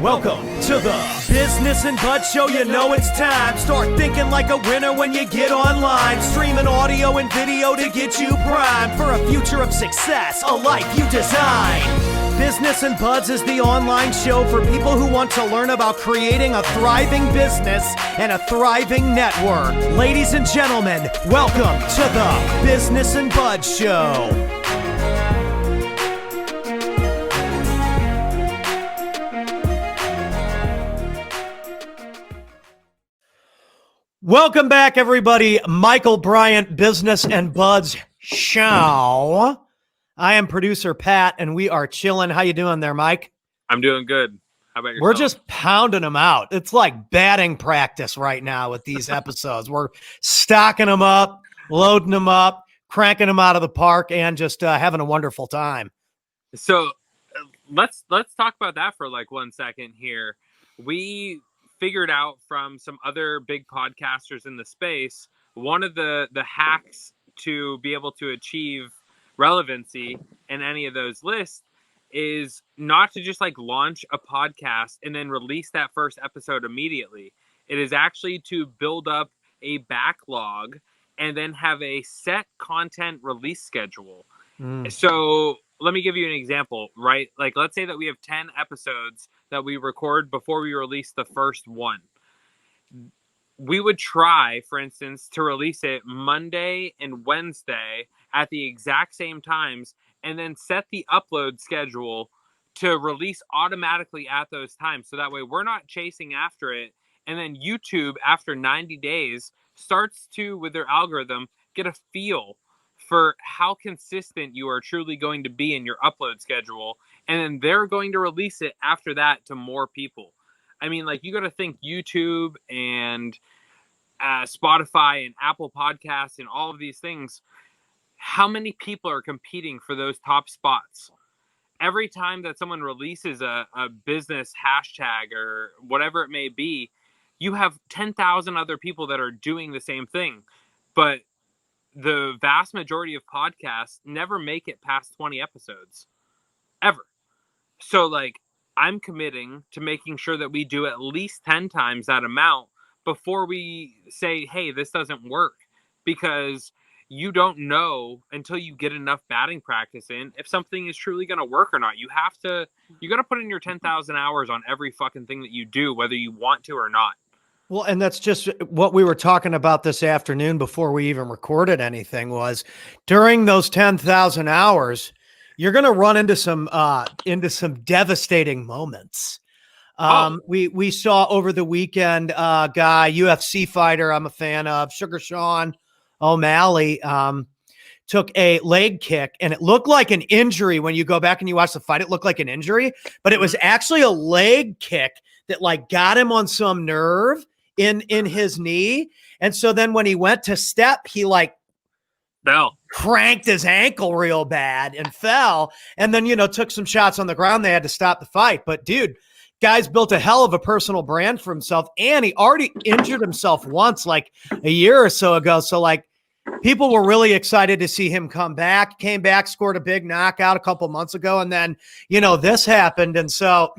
Welcome to the Business and Bud Show. You know it's time. Start thinking like a winner when you get online. Streaming audio and video to get you primed for a future of success, a life you design. Business and Buds is the online show for people who want to learn about creating a thriving business and a thriving network. Ladies and gentlemen, welcome to the Business and Buds Show. Welcome back, everybody. Michael Bryant, Business and Buds Show. I am producer Pat, and we are chilling. How you doing there, Mike? I'm doing good. How about yourself? We're just pounding them out. It's like batting practice right now with these episodes. We're stocking them up, loading them up, cranking them out of the park, and just having a wonderful time. So let's talk about that for like 1 second here. We figured out from some other big podcasters in the space, one of the hacks to be able to achieve relevancy in any of those lists is not to just like launch a podcast and then release that first episode immediately. It is actually to build up a backlog and then have a set content release schedule. So let me give you an example, right? Like, let's say that we have 10 episodes that we record before we release the first one. We would try, for instance, to release it Monday and Wednesday at the exact same times, and then set the upload schedule to release automatically at those times. So that way we're not chasing after it. And then YouTube, after 90 days, starts to, with their algorithm, get a feel for how consistent you are truly going to be in your upload schedule. And then they're going to release it after that to more people. I mean, like, you got to think YouTube and Spotify and Apple Podcasts and all of these things. How many people are competing for those top spots? Every time that someone releases a business hashtag or whatever it may be, you have 10,000 other people that are doing the same thing. But the vast majority of podcasts never make it past 20 episodes. Ever. So, like, I'm committing to making sure that we do at least 10 times that amount before we say, hey, this doesn't work. Because you don't know until you get enough batting practice in if something is truly going to work or not. You got to put in your 10,000 hours on every fucking thing that you do, whether you want to or not. Well, and that's just what we were talking about this afternoon before we even recorded anything. Was during those 10,000 hours, you're going to run into some devastating moments. We saw over the weekend guy, UFC fighter I'm a fan of, Sugar Sean O'Malley, took a leg kick, and it looked like an injury. When you go back and you watch the fight, it looked like an injury, but it was actually a leg kick that like got him on some nerve in his knee. And so then when he went to step, he like cranked his ankle real bad and fell, and then, took some shots on the ground. They had to stop the fight. But dude, guy's built a hell of a personal brand for himself, and he already injured himself once, like a year or so ago. So like, people were really excited to see him came back, scored a big knockout a couple months ago. And then, this happened. And so,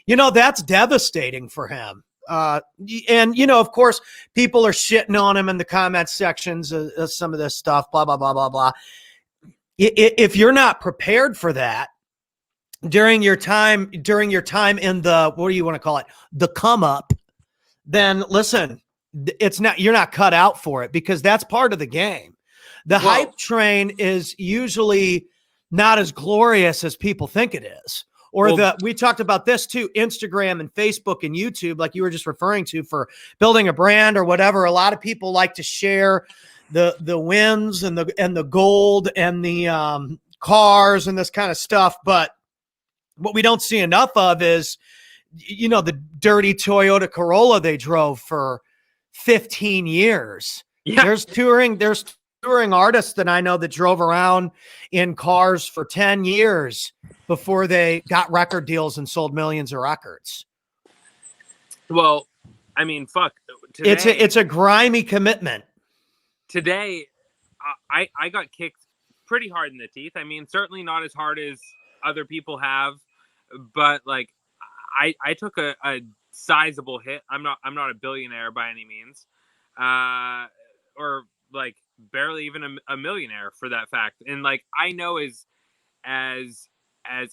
that's devastating for him. And, of course, people are shitting on him in the comment sections of some of this stuff, blah, blah, blah, blah, blah. If you're not prepared for that during your time in the, what do you want to call it? The come up, then listen, you're not cut out for it, because that's part of the game. The hype train is usually not as glorious as people think it is. Or we talked about this too, Instagram and Facebook and YouTube, like you were just referring to, for building a brand or whatever. A lot of people like to share the wins and the gold and the cars and this kind of stuff. But what we don't see enough of is, the dirty Toyota Corolla they drove for 15 years. Yeah. There's touring artists that I know that drove around in cars for 10 years before they got record deals and sold millions of records. Well, I mean, fuck. Today, it's a grimy commitment. Today, I got kicked pretty hard in the teeth. I mean, certainly not as hard as other people have, but like, I took a sizable hit. I'm not a billionaire by any means, or like barely even a millionaire for that fact. And like I know as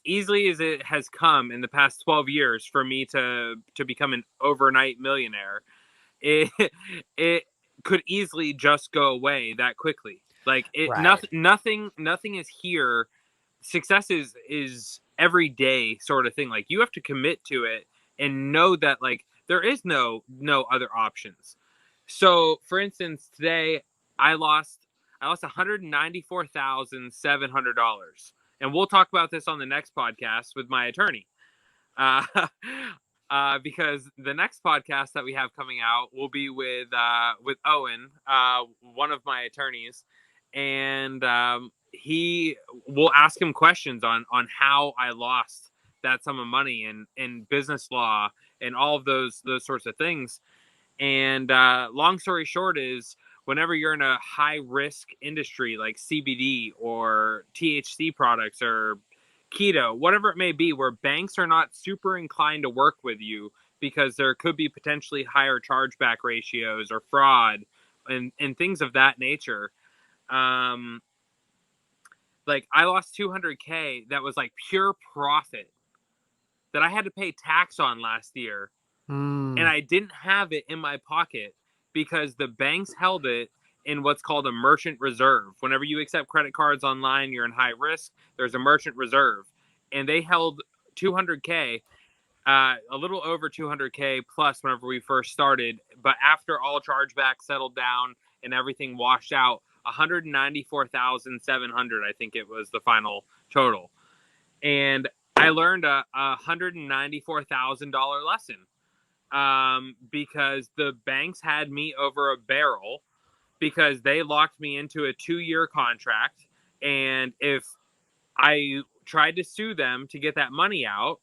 easily as it has come in the past 12 years for me to become an overnight millionaire, it it could easily just go away that quickly. Like Right. nothing is here. Success is every day sort of thing. Like you have to commit to it and know that like there is no other options. So for instance, today I lost $194,700, and we'll talk about this on the next podcast with my attorney. Uh, because the next podcast that we have coming out will be with Owen, one of my attorneys, and he will ask him questions on how I lost that sum of money and business law and all of those sorts of things. And long story short is, whenever you're in a high risk industry like CBD or THC products or keto, whatever it may be, where banks are not super inclined to work with you because there could be potentially higher chargeback ratios or fraud and things of that nature. Like I lost 200K that was like pure profit that I had to pay tax on last year. And I didn't have it in my pocket because the banks held it in what's called a merchant reserve. Whenever you accept credit cards online, you're in high risk. There's a merchant reserve, and they held 200K, a little over 200K plus whenever we first started. But after all chargebacks settled down and everything washed out, 194,700, I think it was the final total. And I learned a $194,000 lesson. Because the banks had me over a barrel because they locked me into a 2-year contract. And if I tried to sue them to get that money out,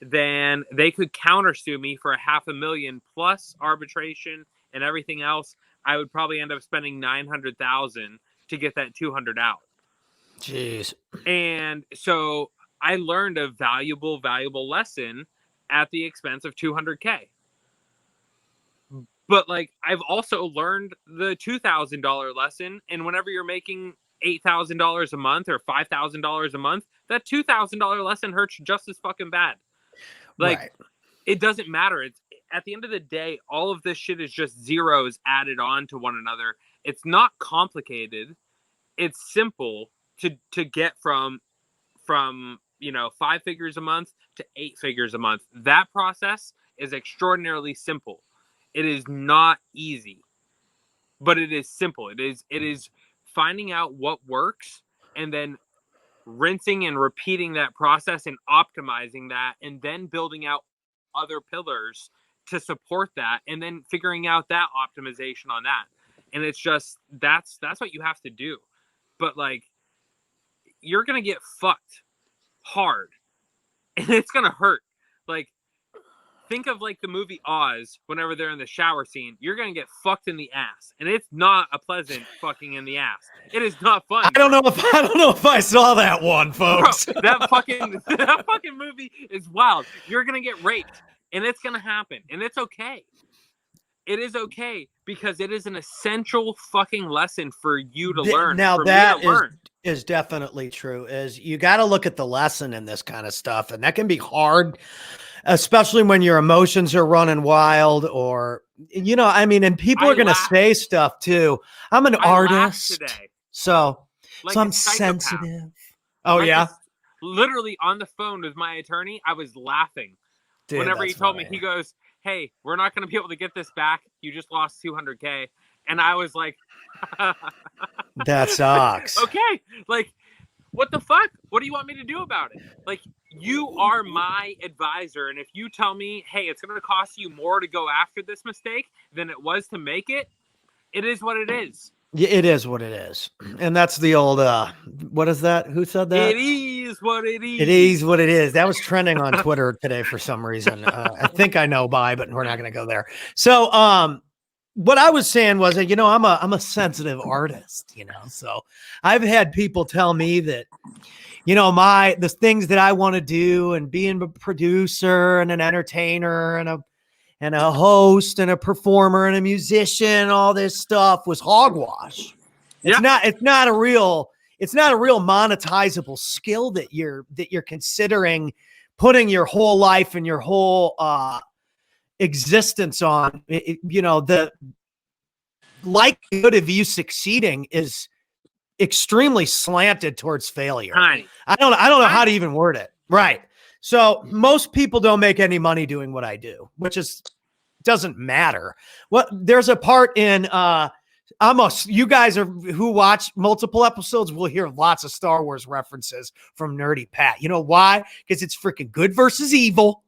then they could countersue me for $500,000 plus arbitration and everything else. I would probably end up spending $900,000 to get that 200 out. Jeez. And so I learned a valuable lesson at the expense of 200K. But like I've also learned the $2,000 lesson, and whenever you're making $8,000 a month or $5,000 a month, that $2,000 lesson hurts just as fucking bad. Like right. It doesn't matter. It's at the end of the day, all of this shit is just zeros added on to one another. It's not complicated. It's simple to get from 5 figures a month to 8 figures a month. That process is extraordinarily simple. It is not easy, but it is simple. It is finding out what works and then rinsing and repeating that process and optimizing that, and then building out other pillars to support that, and then figuring out that optimization on that. And it's just that's what you have to do. But like you're going to get fucked hard and it's going to hurt. Like think of like the movie Oz. Whenever they're in the shower scene, you're gonna get fucked in the ass, and it's not a pleasant fucking in the ass. It is not fun. I don't know if I saw that one, folks. Bro, that fucking movie is wild. You're gonna get raped, and it's gonna happen, and it's okay. It is okay because it is an essential fucking lesson for you to learn. Now that is definitely true. Is you got to look at the lesson in this kind of stuff, and that can be hard. Especially when your emotions are running wild, or, and people are going to say stuff too. I'm an artist today. So I'm sensitive. Oh, like yeah. Literally on the phone with my attorney, I was laughing. Dude, whenever he told me, he goes, "Hey, we're not going to be able to get this back. You just lost 200K. And I was like, that sucks. Okay. Like, what the fuck? What do you want me to do about it? Like, you are my advisor, and if you tell me, hey, it's going to cost you more to go after this mistake than it was to make it, it is what it is. Yeah, it is what it is. And that's the old, what is that? Who said that? It is what it is. It is what it is. That was trending on Twitter today for some reason. I think I know by, but we're not going to go there. So, what I was saying was that, I'm a sensitive artist, so I've had people tell me that, the things that I want to do, and being a producer and an entertainer and a host and a performer and a musician, all this stuff was hogwash. Yeah. It's not a real monetizable skill that you're considering putting your whole life and your whole existence on. The likelihood of you succeeding is extremely slanted towards failure. Tiny. I don't know how to even word it. Right. So most people don't make any money doing what I do, which doesn't matter. There's a part in you guys who watch multiple episodes will hear lots of Star Wars references from Nerdy Pat. You know why? Because it's freaking good versus evil,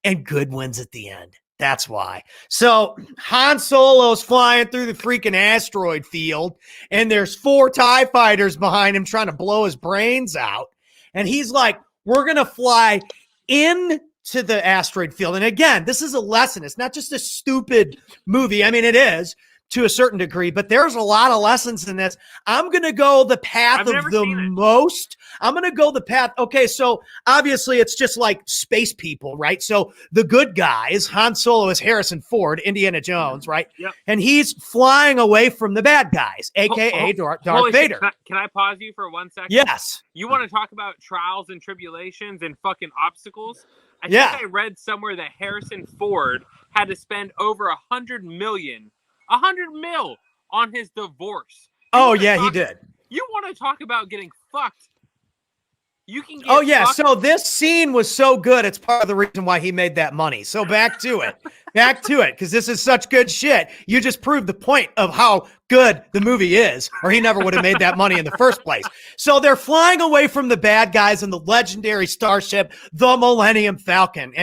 and good wins at the end. That's why. So Han Solo's flying through the freaking asteroid field, and there's 4 TIE fighters behind him trying to blow his brains out. And he's like, we're going to fly into the asteroid field. And again, this is a lesson. It's not just a stupid movie. I mean, it is to a certain degree, but there's a lot of lessons in this. I'm going to go the path of the most. I'm going to go the path. Okay, so obviously it's just like space people, right? So the good guys, Han Solo is Harrison Ford, Indiana Jones, right? Yep. And he's flying away from the bad guys, a.k.a. Darth Vader. Can I pause you for 1 second? Yes. You want to talk about trials and tribulations and fucking obstacles? I think I read somewhere that Harrison Ford had to spend over $100 million on his divorce. He did. You want to talk about getting fucked? You can get fucked. So this scene was so good, it's part of the reason why he made that money. So back to it, because this is such good shit. You just proved the point of how good the movie is, or he never would have made that money in the first place. So they're flying away from the bad guys in the legendary starship, the Millennium Falcon.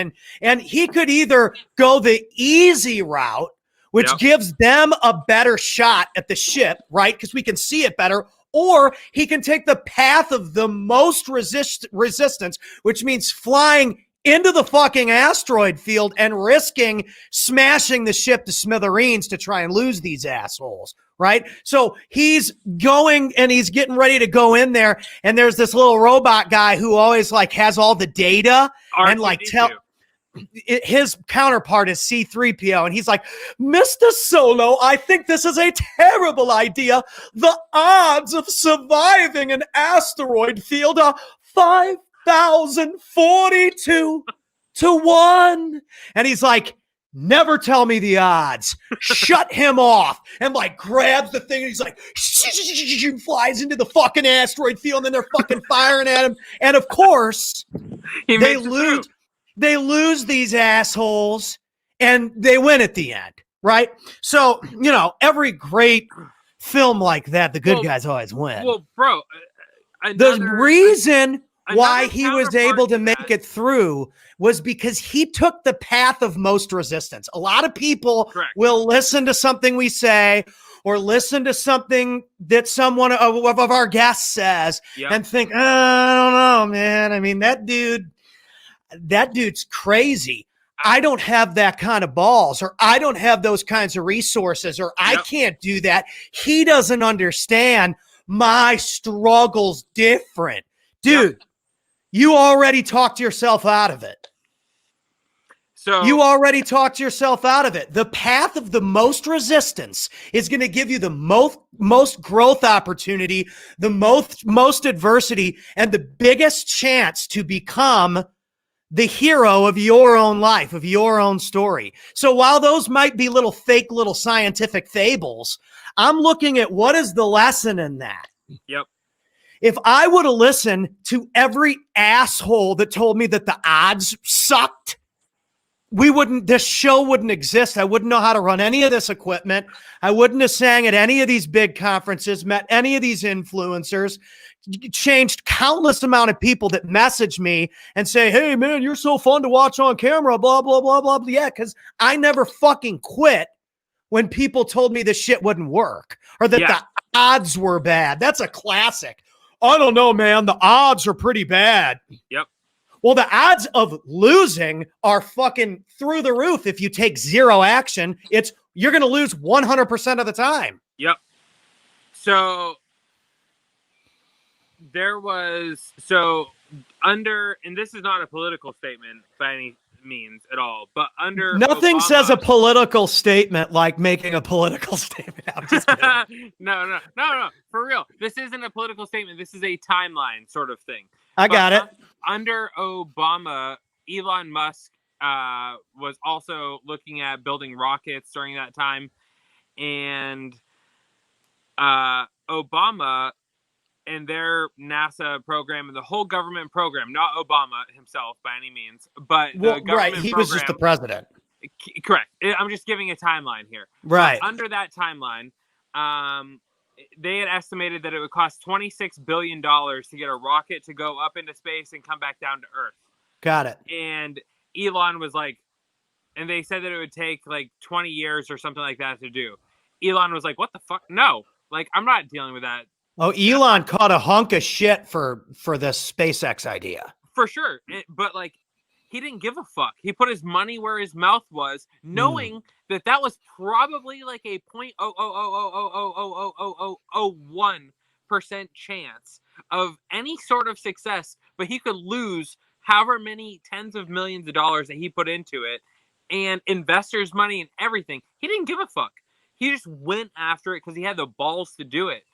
And he could either go the easy route, which gives them a better shot at the ship, right? Because we can see it better. Or he can take the path of the most resistance, which means flying into the fucking asteroid field and risking smashing the ship to smithereens to try and lose these assholes, right? So he's going and he's getting ready to go in there, and there's this little robot guy who always like has all the data and like his counterpart is C-3PO, and he's like, Mr. Solo, I think this is a terrible idea. The odds of surviving an asteroid field are 5,042 to 1. And he's like, never tell me the odds. Shut him off. And like grabs the thing, and he's like, flies into the fucking asteroid field, and they're fucking firing at him. And of course, they lose these assholes, and they win at the end, right? So, every great film like that, the good guys always win. Well, bro, the reason why he was able to make it through was because he took the path of most resistance. A lot of people will listen to something we say or listen to something that someone of our guests says and think, I don't know, man. I mean, that dude's crazy. I don't have that kind of balls, or I don't have those kinds of resources, or I can't do that. He doesn't understand. My struggle's different. Dude, you already talked yourself out of it. You already talked yourself out of it. The path of the most resistance is going to give you the most growth opportunity, the most adversity, and the biggest chance to become the hero of your own life, of your own story. So while those might be little scientific fables, I'm looking at what is the lesson in that. Yep. If I would have listened to every asshole that told me that the odds sucked, this show wouldn't exist. I wouldn't know how to run any of this equipment. I wouldn't have sang at any of these big conferences, met any of these influencers, changed countless amount of people that message me and say, hey man, you're so fun to watch on camera, blah, blah, blah, blah. Yeah, because I never fucking quit when people told me this shit wouldn't work or that the odds were bad. That's a classic. I don't know, man. The odds are pretty bad. Yep. Well, the odds of losing are fucking through the roof. If you take zero action, you're going to lose 100% of the time. Yep. So there was so under, and this is not a political statement by any means at all, but under Nothing Obama, says a political statement like making a political statement. I'm just kidding. no, for real. This isn't a political statement. This is a timeline sort of thing. I got it. Under Obama, Elon Musk was also looking at building rockets during that time, and Obama and their NASA program and the whole government program, not Obama himself by any means, but the government right. He program, was just the president. Correct. I'm just giving a timeline here. Right. But under that timeline, they had estimated that it would cost $26 billion to get a rocket to go up into space and come back down to Earth. Got it. And Elon was like, and they said that it would take like 20 years or something like that to do. Elon was like, what the fuck? No, like, I'm not dealing with that. Oh, Elon caught a hunk of shit for this SpaceX idea. For sure. But like, he didn't give a fuck. He put his money where his mouth was, knowing that was probably like a 0.000000001% chance of any sort of success, but he could lose however many tens of millions of dollars that he put into it, and investors' money and everything. He didn't give a fuck. He just went after it because he had the balls to do it.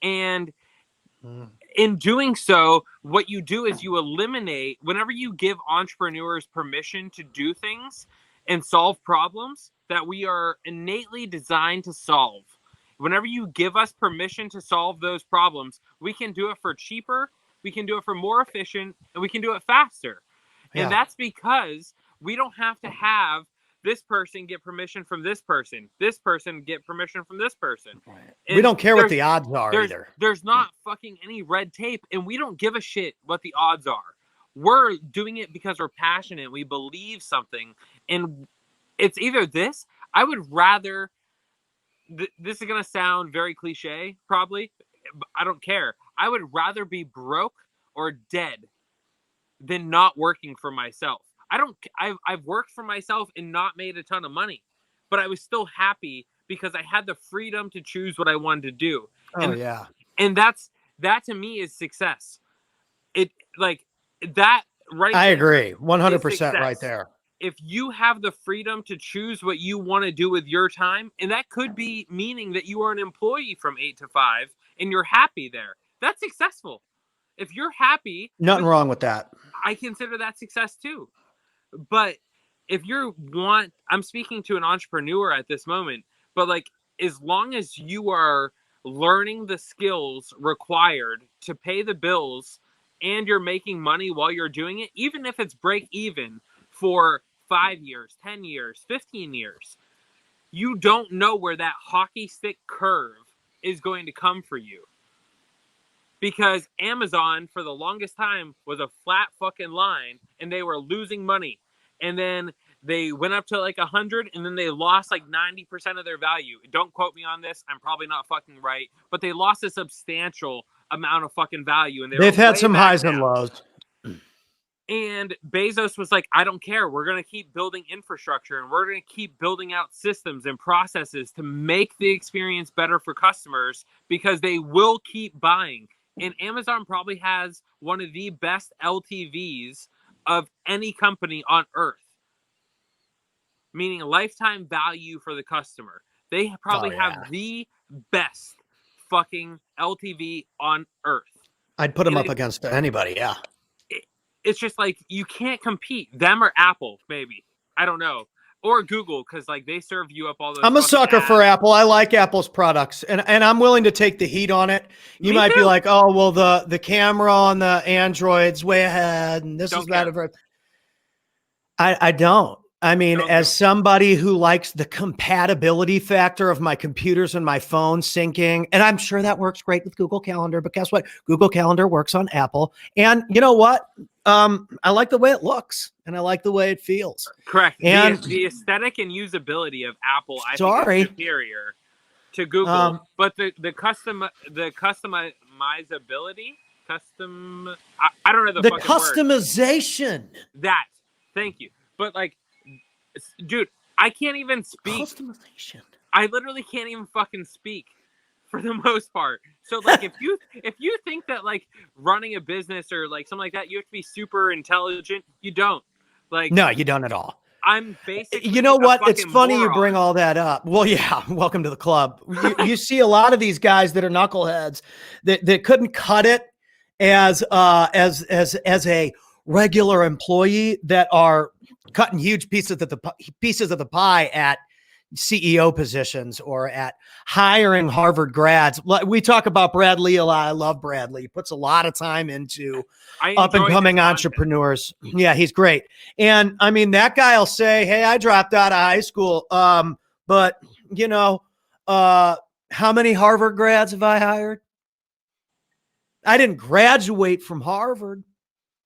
And in doing so, what you do is you eliminate, whenever you give entrepreneurs permission to do things and solve problems that we are innately designed to solve, whenever you give us permission to solve those problems, we can do it for cheaper, we can do it for more efficient, and we can do it faster. Yeah. And that's because we don't have to have this person get permission from this person get permission from this person. Right. We don't care what the odds are either. There's not fucking any red tape, and we don't give a shit what the odds are. We're doing it because we're passionate. We believe something, and it's either this. I would rather. This is gonna sound very cliche, probably, but I don't care. I would rather be broke or dead than not working for myself. I've worked for myself and not made a ton of money, but I was still happy because I had the freedom to choose what I wanted to do. And that to me is success. It like that right. I agree. 100% right there. If you have the freedom to choose what you want to do with your time, and that could be meaning that you are an employee from 8 to 5 and you're happy there, that's successful. If you're happy, nothing wrong with that. I consider that success too. But if I'm speaking to an entrepreneur at this moment, but like, as long as you are learning the skills required to pay the bills and you're making money while you're doing it, even if it's break even for 5 years, 10 years, 15 years, you don't know where that hockey stick curve is going to come for you. Because Amazon, for the longest time, was a flat fucking line, and they were losing money. And then they went up to like 100, and then they lost like 90% of their value. Don't quote me on this. I'm probably not fucking right. But they lost a substantial amount of fucking value. And they've had some highs and lows. And Bezos was like, I don't care. We're going to keep building infrastructure, and we're going to keep building out systems and processes to make the experience better for customers, because they will keep buying. And Amazon probably has one of the best LTVs of any company on earth, meaning lifetime value for the customer. They probably have the best fucking LTV on earth. I'd put them up against anybody. Yeah. It's just like, you can't compete. Them or Apple, maybe. I don't know. Or Google, because like they serve you up all those. I'm a sucker for Apple. I like Apple's products, and I'm willing to take the heat on it. You might be like, oh, well, the camera on the Android's way ahead, and this is that. I don't. I mean, as somebody who likes the compatibility factor of my computers and my phone syncing, and I'm sure that works great with Google Calendar, but guess what? Google Calendar works on Apple. And you know what? I like the way it looks, and I like the way it feels. Correct. And the aesthetic and usability of Apple, I think, is superior to Google. But the customizability, I don't know the fucking customization. Word. Thank you. But like, dude, I can't even speak. Customization. I literally can't even fucking speak for the most part. So like if you think that like running a business or like something like that, you have to be super intelligent, you don't. Like No, you don't at all. I'm basically You know a what? It's fucking funny you moron. bring all that up. Well, yeah, welcome to the club. You see a lot of these guys that are knuckleheads that couldn't cut it as a regular employee that are cutting huge pieces of the pie at CEO positions or at hiring Harvard grads. We talk about Bradley a lot. I love Bradley. He puts a lot of time into up and coming entrepreneurs. Yeah, he's great. And I mean, that guy will say, "Hey, I dropped out of high school. But you know, how many Harvard grads have I hired? I didn't graduate from Harvard,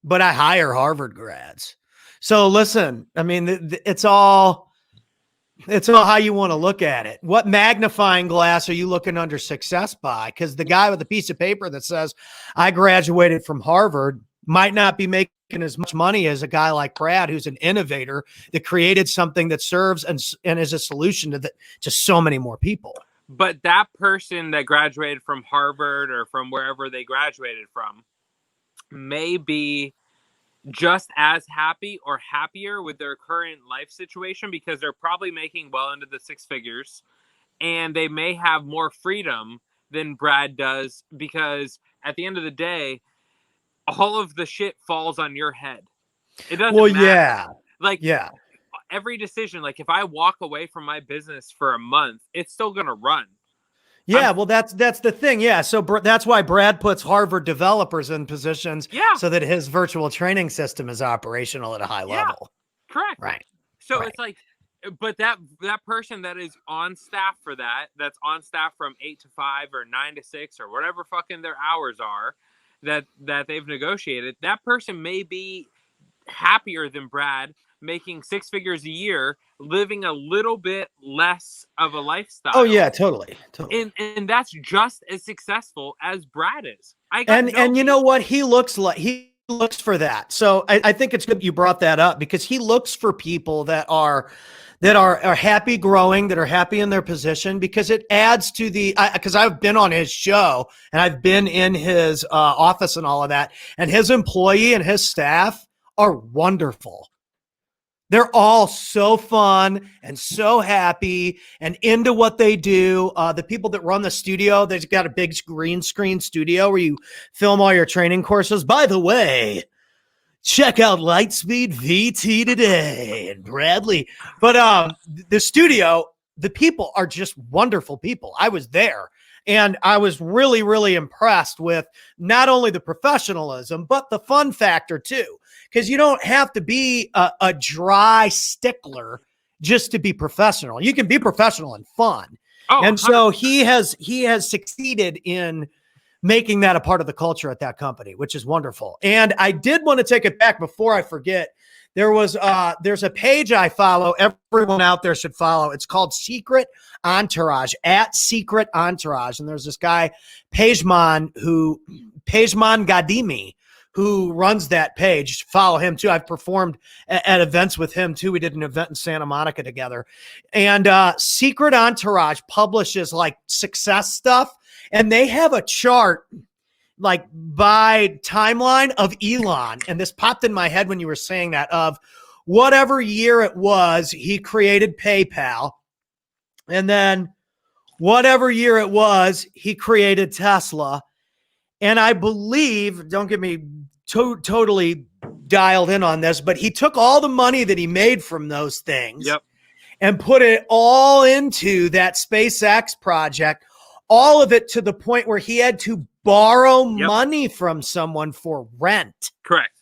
but I hire Harvard grads." So listen, I mean, it's all how you want to look at it. What magnifying glass are you looking under success by? Because the guy with a piece of paper that says, "I graduated from Harvard," might not be making as much money as a guy like Brad, who's an innovator that created something that serves and is a solution to so many more people. But that person that graduated from Harvard or from wherever they graduated from may be just as happy or happier with their current life situation because they're probably making well into the six figures, and they may have more freedom than Brad does because at the end of the day, all of the shit falls on your head. It doesn't matter. Yeah. Like, yeah. Every decision, like if I walk away from my business for a month, it's still going to run. Yeah, well, that's the thing. Yeah, so that's why Brad puts Harvard developers in positions so that his virtual training system is operational at a high level. Correct. Right. So it's like, but that person that is on staff for that's on staff from 8 to 5 or 9 to 6 or whatever fucking their hours are that they've negotiated, that person may be happier than Brad, making six figures a year, living a little bit less of a lifestyle. Oh yeah, totally. And that's just as successful as Brad is. And you know what? He looks for that. So I think it's good you brought that up because he looks for people that are happy growing, that are happy in their position, because it adds to because I've been on his show and I've been in his office and all of that, and his employee and his staff are wonderful. They're all so fun and so happy and into what they do. The people that run the studio, they've got a big green screen studio where you film all your training courses. By the way, check out Lightspeed VT today and Bradley. But the studio, the people are just wonderful people. I was there. And I was really, really impressed with not only the professionalism, but the fun factor too. Because you don't have to be a dry stickler just to be professional. You can be professional and fun. And so he has succeeded in making that a part of the culture at that company, which is wonderful. And I did want to take it back before I forget. There's a page I follow. Everyone out there should follow. It's called Secret Entourage, @Secret Entourage. And there's this guy, Pejman Gadimi, who runs that page. Follow him too. I've performed at events with him too. We did an event in Santa Monica together. And Secret Entourage publishes like success stuff. And they have a chart like by timeline of Elon. And this popped in my head when you were saying that, of whatever year it was, he created PayPal. And then whatever year it was, he created Tesla. And I believe, don't get me totally dialed in on this, but he took all the money that he made from those things and put it all into that SpaceX project, all of it to the point where he had to borrow money from someone for rent. Correct.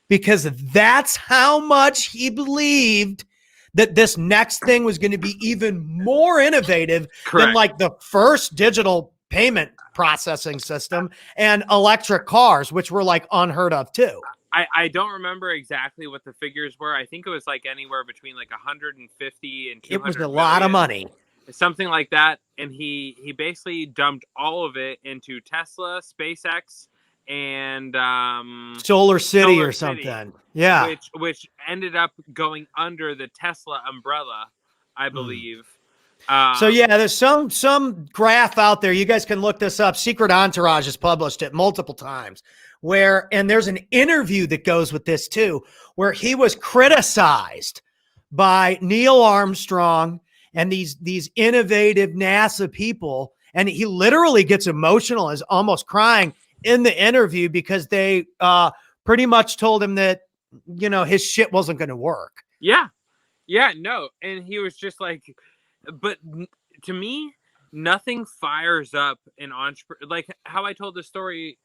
Because that's how much he believed that this next thing was going to be even more innovative than like the first digital payment processing system and electric cars, which were like unheard of too. I don't remember exactly what the figures were. I think it was like anywhere between like 150 and 200 It was a lot of money. Something like that. And he basically dumped all of it into Tesla, SpaceX, and Solar City or something. Yeah. Which ended up going under the Tesla umbrella, I believe. So yeah, there's some graph out there. You guys can look this up. Secret Entourage has published it multiple times. And there's an interview that goes with this too, where he was criticized by Neil Armstrong and these innovative NASA people, and he literally gets emotional, is almost crying in the interview because they pretty much told him that his shit wasn't going to work. Yeah, no, and he was just like, but to me, nothing fires up an entrepreneur like how I told the story.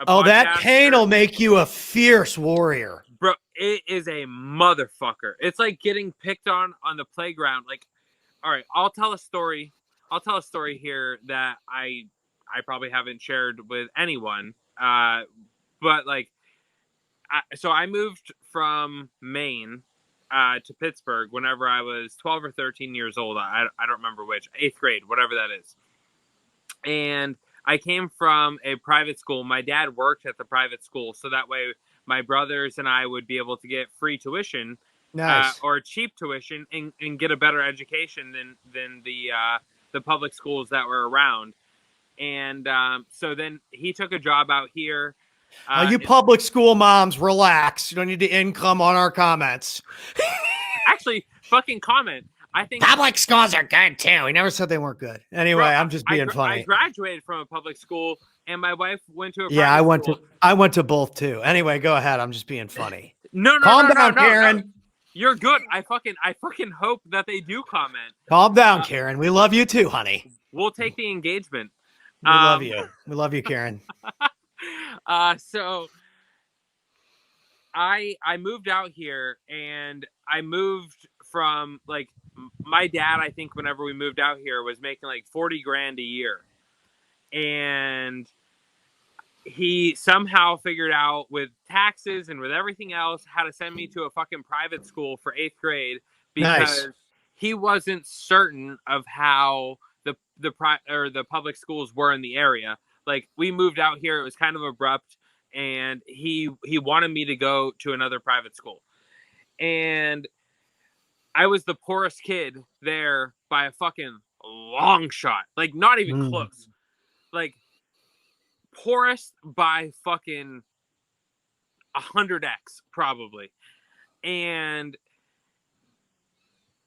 That pain will make you a fierce warrior, bro. It is a motherfucker. It's like getting picked on the playground. Like, all right, I'll tell a story here that I probably haven't shared with anyone. But like, so I moved from Maine to Pittsburgh whenever I was 12 or 13 years old. I don't remember which, 8th grade, whatever that is. And I came from a private school. My dad worked at the private school, so that way my brothers and I would be able to get free tuition, nice, or cheap tuition, and get a better education than the public schools that were around. And so then he took a job out here. You public school moms, relax. You don't need to income on our comments. Actually, fucking comment. I think public schools are good too. We never said they weren't good. Anyway, bro, I'm just being funny. I graduated from a public school, and my wife went to a I school. went to both too. Anyway, go ahead. I'm just being funny. No, calm down, Karen. No. You're good. I fucking hope that they do comment. Calm down, Karen. We love you too, honey. We'll take the engagement. We love you. We love you, Karen. So I moved out here, and I moved from like my dad. I think whenever we moved out here was making like 40 grand a year, and he somehow figured out with taxes and with everything else how to send me to a fucking private school for 8th grade because he wasn't certain of how the public schools were in the area. Like, we moved out here, it was kind of abrupt, and he wanted me to go to another private school. And I was the poorest kid there by a fucking long shot. Like, not even close. Like, poorest by fucking 100x probably. And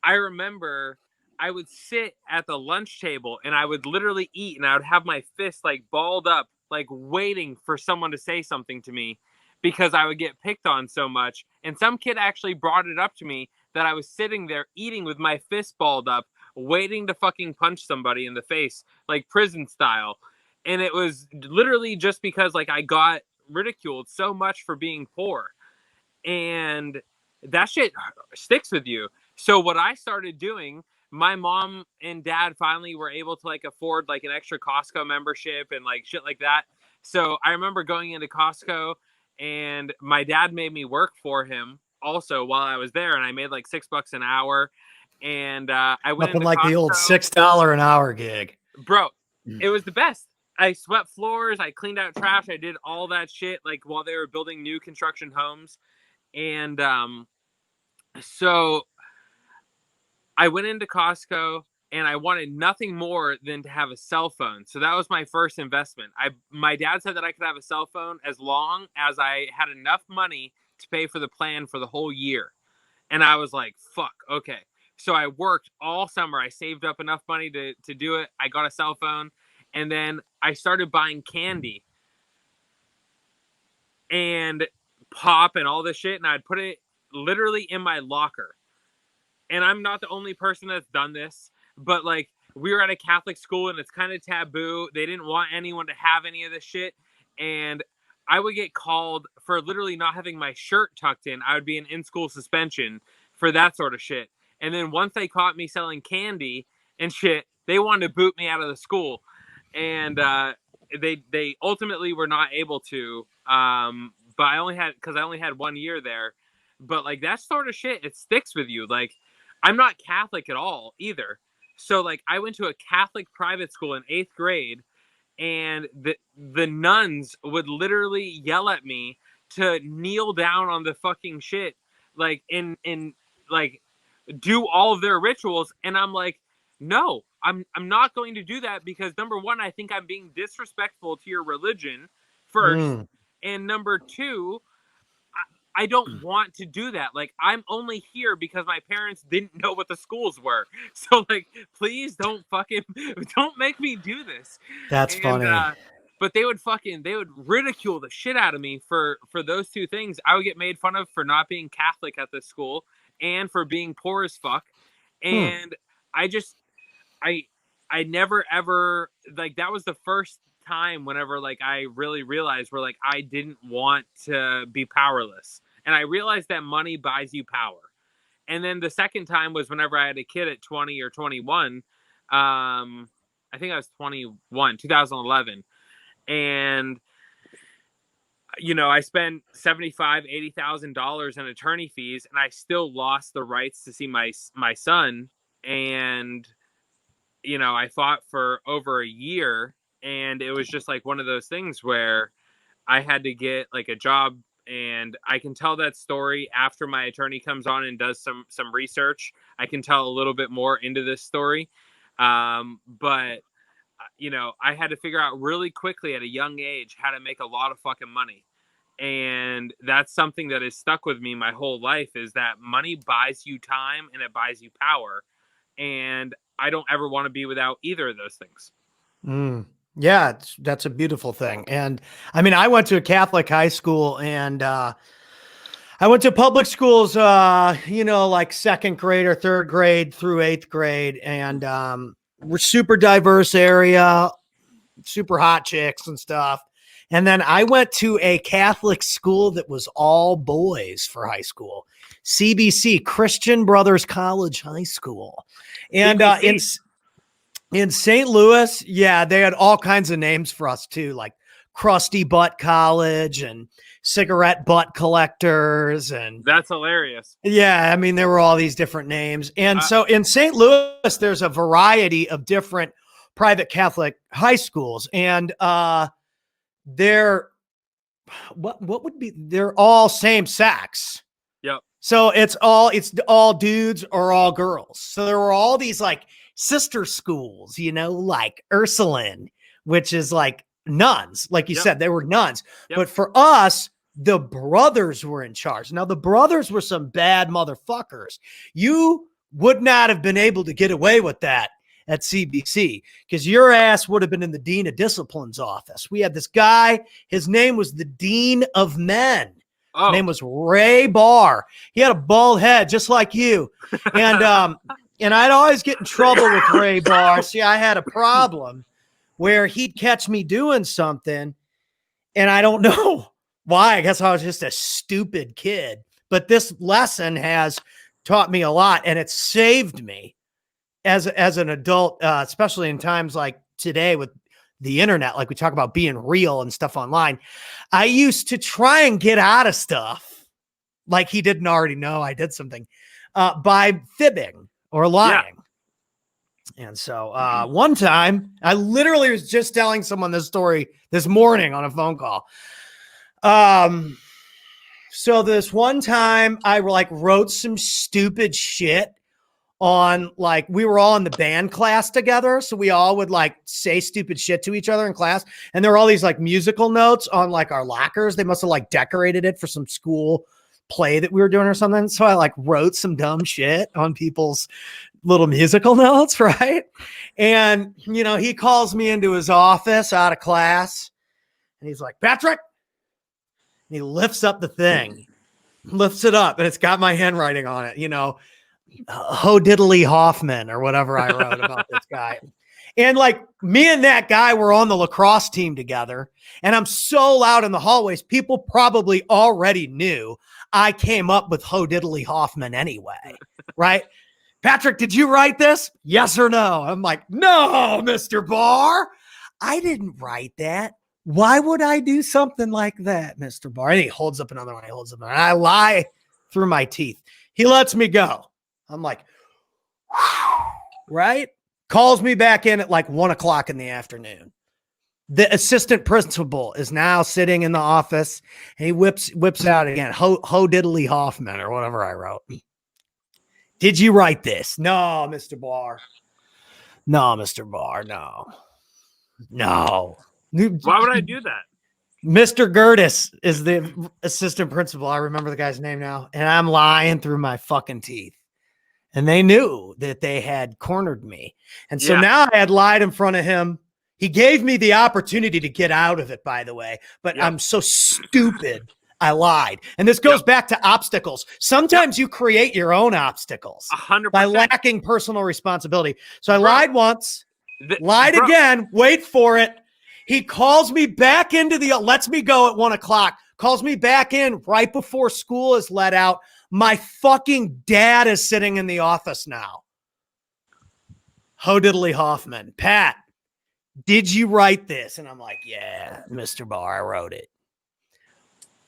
I remember I would sit at the lunch table and I would literally eat, and I would have my fist like balled up, like waiting for someone to say something to me because I would get picked on so much. And some kid actually brought it up to me that I was sitting there eating with my fist balled up, waiting to fucking punch somebody in the face, like prison style. And it was literally just because like I got ridiculed so much for being poor. And that shit sticks with you. So what I started doing, my mom and dad finally were able to like afford like an extra Costco membership and like shit like that. So I remember going into Costco, and my dad made me work for him also while I was there, and I made like $6 an hour. And I went nothing like Costco. The old $6 an hour gig, bro. It was the best. I swept floors, I cleaned out trash, I did all that shit like while they were building new construction homes. And so I went into Costco, and I wanted nothing more than to have a cell phone. So that was my first investment. My dad said that I could have a cell phone as long as I had enough money to pay for the plan for the whole year. And I was like, fuck, okay. So I worked all summer. I saved up enough money to do it. I got a cell phone, and then I started buying candy and pop and all this shit, and I'd put it literally in my locker. And I'm not the only person that's done this, but like, we were at a Catholic school, and it's kind of taboo. They didn't want anyone to have any of this shit. And I would get called for literally not having my shirt tucked in. I would be in school suspension for that sort of shit. And then once they caught me selling candy and shit, they wanted to boot me out of the school. And they ultimately were not able to. But I only had 1 year there. But like, that sort of shit, it sticks with you. Like, I'm not Catholic at all either. So like, I went to a Catholic private school in 8th grade, and the nuns would literally yell at me to kneel down on the fucking shit, like in like do all of their rituals. And I'm like, no, I'm not going to do that because number one, I think I'm being disrespectful to your religion first, Mm. and number two, I don't want to do that. Like, I'm only here because my parents didn't know what the schools were. So, like, please don't make me do this. That's And, funny. but they would ridicule the shit out of me for those two things. I would get made fun of for not being Catholic at this school and for being poor as fuck. Hmm. And I just, I I never ever, like, that was the first time whenever like I really realized where like I didn't want to be powerless. And I realized that money buys you power. And then the second time was whenever I had a kid at 20 or 21. I think I was 21, 2011. And I spent $80,000 in attorney fees, and I still lost the rights to see my son. And I fought for over a year, and it was just like one of those things where I had to get like a job. And I can tell that story after my attorney comes on and does some research. I can tell a little bit more into this story. But I had to figure out really quickly at a young age how to make a lot of fucking money. And that's something that has stuck with me my whole life, is that money buys you time and it buys you power. And I don't ever want to be without either of those things. Mm. Yeah, that's a beautiful thing. And I mean, I went to a Catholic high school, and I went to public schools, like second grade or third grade through eighth grade. And we're super diverse area, super hot chicks and stuff. And then I went to a Catholic school that was all boys for high school, CBC, Christian Brothers College High School. And in St. Louis, yeah, they had all kinds of names for us too, like Crusty Butt College and Cigarette Butt Collectors. And That's hilarious. yeah, I mean, there were all these different names. And so in St. Louis, there's a variety of different private Catholic high schools. And they're what would be, they're all same sex. Yep. So it's all dudes or all girls. So there were all these like sister schools, like Ursuline, which is like nuns. Like you said, they were nuns. Yep. But for us, the brothers were in charge. Now, the brothers were some bad motherfuckers. You would not have been able to get away with that at CBC because your ass would have been in the Dean of Discipline's office. We had this guy. His name was the Dean of Men. His name was Ray Barr. He had a bald head just like you. And I'd always get in trouble with Ray Barr. See, I had a problem where he'd catch me doing something, and I don't know why. I guess I was just a stupid kid. But this lesson has taught me a lot, and it saved me as an adult, especially in times like today with the internet, like we talk about being real and stuff online. I used to try and get out of stuff like he didn't already know I did something by fibbing or lying. Yeah. And so one time I literally was just telling someone this story this morning on a phone call. So this one time I wrote some stupid shit on, like, we were all in the band class together. So we all would say stupid shit to each other in class. And there were all these musical notes on our lockers. They must have decorated it for some school play that we were doing or something. So I wrote some dumb shit on people's little musical notes. Right. And, he calls me into his office out of class and he's like, Patrick. And he lifts up the thing, lifts it up, and it's got my handwriting on it, Ho Diddley Hoffman or whatever I wrote about this guy. And me and that guy were on the lacrosse team together, and I'm so loud in the hallways, people probably already knew I came up with Ho Diddley Hoffman anyway, right? Patrick, did you write this? Yes or no? I'm like, no, Mr. Barr, I didn't write that. Why would I do something like that, Mr. Barr? And he holds up another one. He holds up another one. I lie through my teeth. He lets me go. I'm like, right? Calls me back in at 1:00 in the afternoon. The assistant principal is now sitting in the office, and he whips out again, Ho Diddley Hoffman or whatever I wrote. Did you write this? No, Mr. Barr. No, Mr. Barr, no. Why would I do that? Mr. Gertis is the assistant principal. I remember the guy's name now. And I'm lying through my fucking teeth. And they knew that they had cornered me. And so now I had lied in front of him. He gave me the opportunity to get out of it, by the way. But I'm so stupid. I lied. And this goes back to obstacles. Sometimes you create your own obstacles 100% by lacking personal responsibility. So I lied once, lied again. Wait for it. He calls me back into lets me go at 1 o'clock, calls me back in right before school is let out. My fucking dad is sitting in the office now. Ho diddly Hoffman. Pat, did you write this? And I'm like, yeah, Mr. Barr, I wrote it.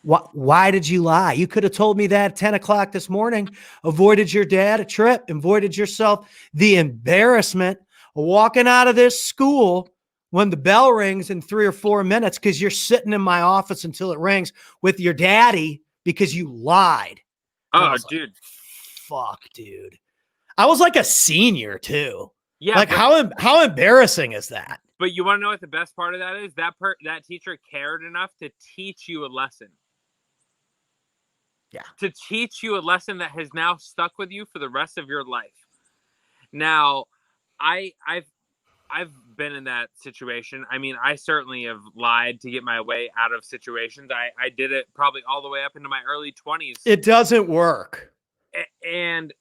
Why did you lie? You could have told me that at 10 o'clock this morning, avoided your dad a trip, avoided yourself the embarrassment of walking out of this school when the bell rings in 3 or 4 minutes because you're sitting in my office until it rings with your daddy because you lied. Oh, dude. Like, fuck, dude. I was like a senior too. Yeah. Like how embarrassing is that? But you want to know what the best part of that is? That teacher cared enough to teach you a lesson. Yeah. To teach you a lesson that has now stuck with you for the rest of your life. Now, I've been in that situation. I mean, I certainly have lied to get my way out of situations. I did it probably all the way up into my early 20s. It doesn't work. And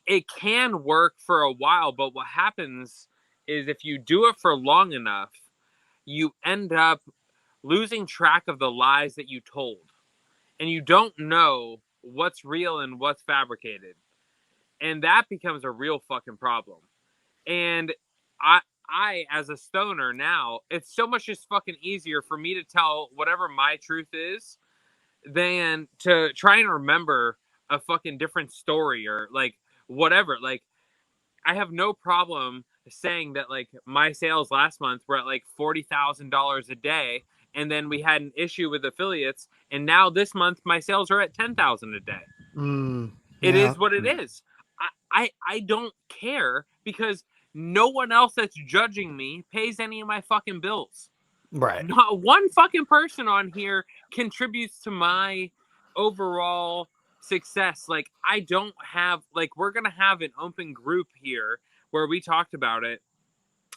it can work for a while, but what happens is if you do it for long enough, you end up losing track of the lies that you told. And you don't know what's real and what's fabricated. And that becomes a real fucking problem. And I, as a stoner now, it's so much just fucking easier for me to tell whatever my truth is than to try and remember a fucking different story or like whatever. Like, I have no problem saying that like my sales last month were at like $40,000 a day, and then we had an issue with affiliates, and now this month my sales are at $10,000 a day. It is what it is. I don't care because no one else that's judging me pays any of my fucking bills. Right. Not one fucking person on here contributes to my overall success. Like, I don't have, like, we're going to have an open group here where we talked about it,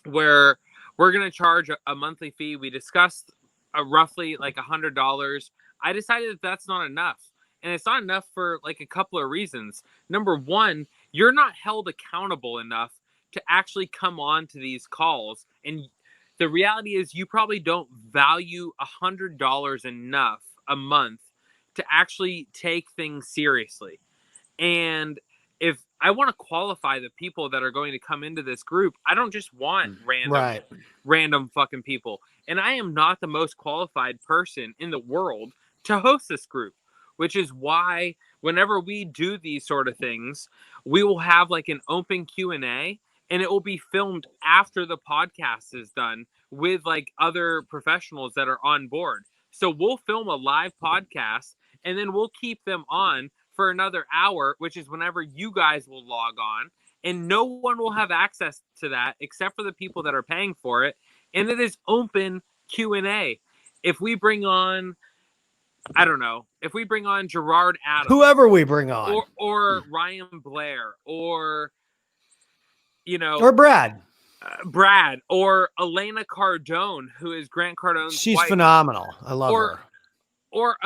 where we're going to charge a monthly fee. We discussed roughly like $100. I decided that that's not enough. And it's not enough for like a couple of reasons. Number one, you're not held accountable enough to actually come on to these calls. And the reality is you probably don't value $100 enough a month to actually take things seriously. And if I want to qualify the people that are going to come into this group, I don't just want random fucking people. And I am not the most qualified person in the world to host this group, which is why whenever we do these sort of things, we will have like an open Q&A, and it will be filmed after the podcast is done with like other professionals that are on board. So we'll film a live podcast, and then we'll keep them on for another hour, which is whenever you guys will log on, and no one will have access to that except for the people that are paying for it. And it is open Q&A. If we bring on, I don't know, if we bring on Gerard Adams, whoever we bring on, or Ryan Blair, or, you know, or Brad, or Elena Cardone, who is Grant Cardone's she's wife, phenomenal. I love her. Or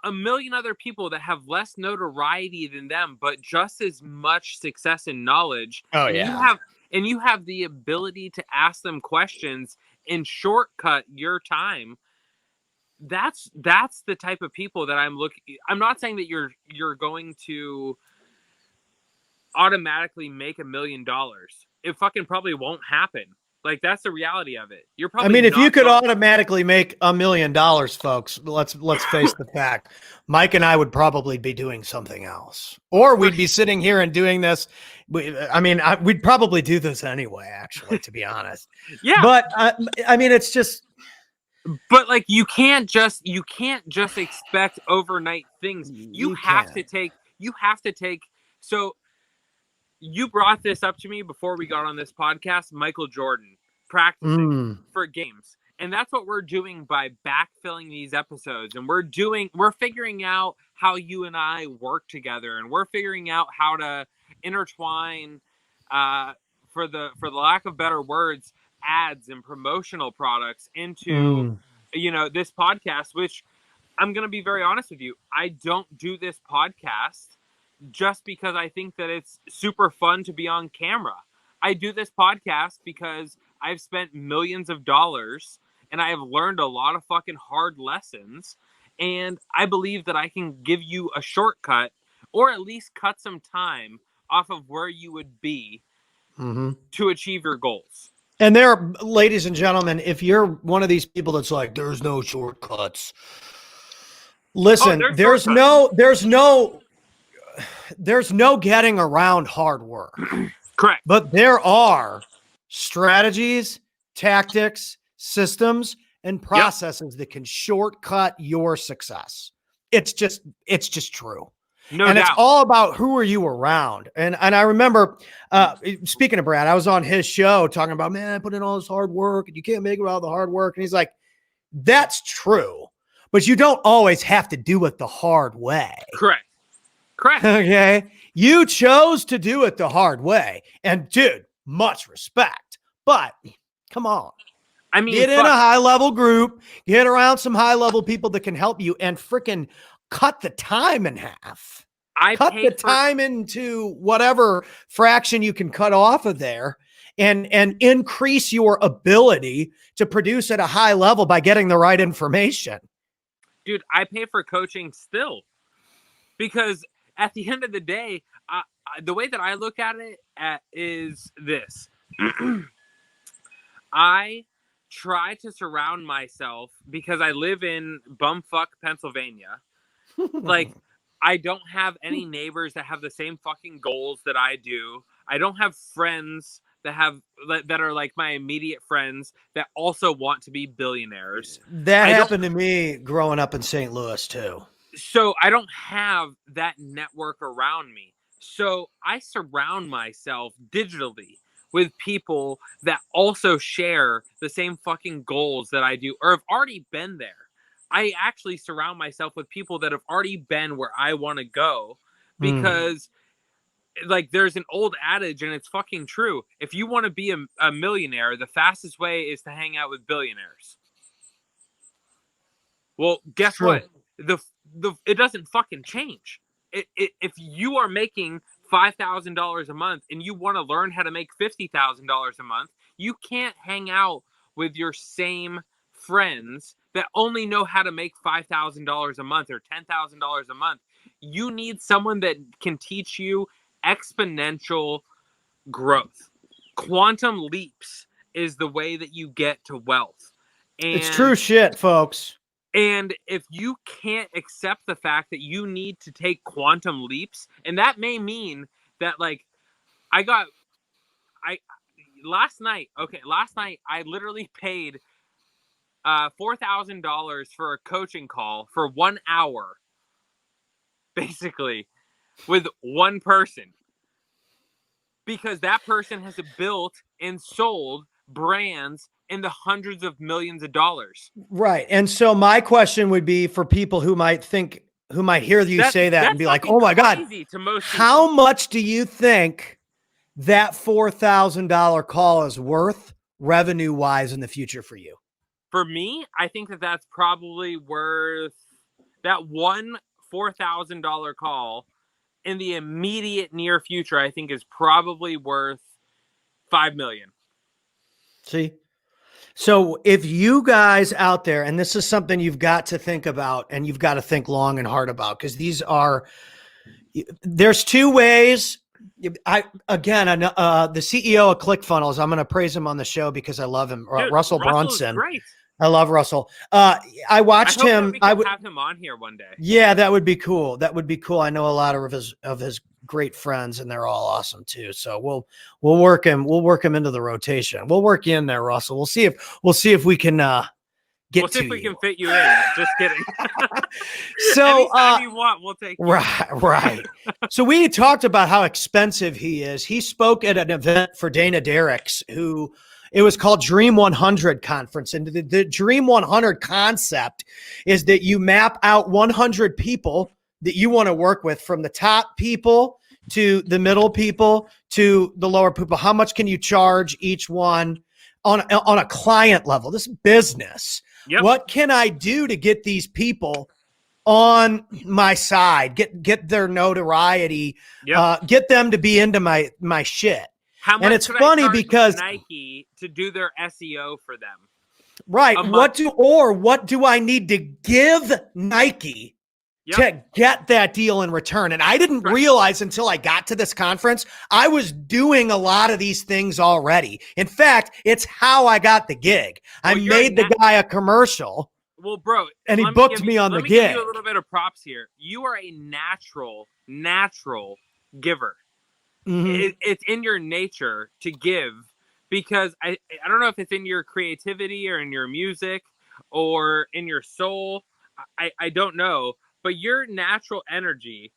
a million other people that have less notoriety than them, but just as much success and knowledge. Oh, yeah. And you have the ability to ask them questions and shortcut your time. That's the type of people that I'm looking. I'm not saying that you're going to automatically make $1 million. It fucking probably won't happen. Like, that's the reality of it. You're probably. I mean, if you could automatically make $1 million, folks, let's face the fact, Mike and I would probably be doing something else, or we'd be sitting here and doing this. We'd probably do this anyway, actually, to be honest. Yeah. But I mean, it's just. But like, you can't just expect overnight things. You have to take. So you brought this up to me before we got on this podcast, Michael Jordan practicing for games. And that's what we're doing by backfilling these episodes. And we're figuring out how you and I work together, and we're figuring out how to intertwine, for the lack of better words, ads and promotional products into this podcast, which I'm going to be very honest with you. I don't do this podcast just because I think that it's super fun to be on camera. I do this podcast because I've spent millions of dollars and I have learned a lot of fucking hard lessons. And I believe that I can give you a shortcut, or at least cut some time off of where you would be to achieve your goals. And there, ladies and gentlemen, if you're one of these people that's like, there's no shortcuts. Listen, there's no getting around hard work. Correct. But there are strategies, tactics, systems, and processes that can shortcut your success. It's just true. No and doubt. It's all about who are you around. And I remember, speaking of Brad, I was on his show talking about, man, I put in all this hard work and you can't make it without the hard work. And he's like, that's true, but you don't always have to do it the hard way. Correct. Okay. You chose to do it the hard way. And dude, much respect, but come on. I mean, get in a high level group, get around some high level people that can help you, and freaking cut the time in half. Cut the time into whatever fraction you can cut off of there, and increase your ability to produce at a high level by getting the right information. Dude, I pay for coaching still, because at the end of the day, the way that I look at it is this. I try to surround myself, because I live in bumfuck Pennsylvania. Like, I don't have any neighbors that have the same fucking goals that I do. I don't have friends that are like my immediate friends that also want to be billionaires. That happened to me growing up in St. Louis too. So I don't have that network around me. So I surround myself digitally with people that also share the same fucking goals that I do, or have already been there. I actually surround myself with people that have already been where I want to go, because like, there's an old adage, and it's fucking true. If you want to be a millionaire, the fastest way is to hang out with billionaires. Well, guess what? It doesn't fucking change. If you are making $5,000 a month and you want to learn how to make $50,000 a month, you can't hang out with your same friends that only know how to make $5,000 a month or $10,000 a month. You need someone that can teach you exponential growth. Quantum leaps is the way that you get to wealth. And it's true shit, folks. And if you can't accept the fact that you need to take quantum leaps, and that may mean that, like, last night I literally paid $4,000 for a coaching call for 1 hour, basically, with one person, because that person has built and sold brands in the hundreds of millions of dollars. Right. And so my question would be for people who might hear you say that and be like, oh my God, how much do you think that $4,000 call is worth revenue wise in the future for you? For me, I think that that's probably worth, that one $4,000 call in the immediate near future, I think is probably worth $5 million. See? So if you guys out there, and this is something you've got to think about, and you've got to think long and hard about, because there's two ways. The CEO of ClickFunnels, I'm going to praise him on the show because I love him. Dude, Russell Brunson. Great. I love Russell. I watched him. I would have him on here one day. Yeah, that would be cool. I know a lot of his great friends, and they're all awesome too. So we'll work him into the rotation. We'll work you in there, Russell. We'll see if we can get We'll see to if we you. can fit you in. Just kidding. So, anytime you want, we'll take you. right. So we talked about how expensive he is. He spoke at an event for Dana Derricks, who it was called Dream 100 Conference. And the Dream 100 concept is that you map out 100 people that you want to work with, from the top people to the middle people to the lower people. How much can you charge each one on a client level? This business. Yep. What can I do to get these people on my side, get their notoriety, Yep. get them to be into my shit? How much And it's could I funny charge because Nike to do their SEO for them? right, A what month. do I need to give Nike Yep. to get that deal in return? And I didn't Right. realize until I got to this conference, I was doing a lot of these things already. In fact, it's how I got the gig. Well, I made the guy a commercial. Well, bro, And he let booked me on the let me give gig. you a little bit of props here. You are a natural giver. Mhm. It's in your nature to give, because I don't know if it's in your creativity or in your music or in your soul. I don't know, but your natural energy,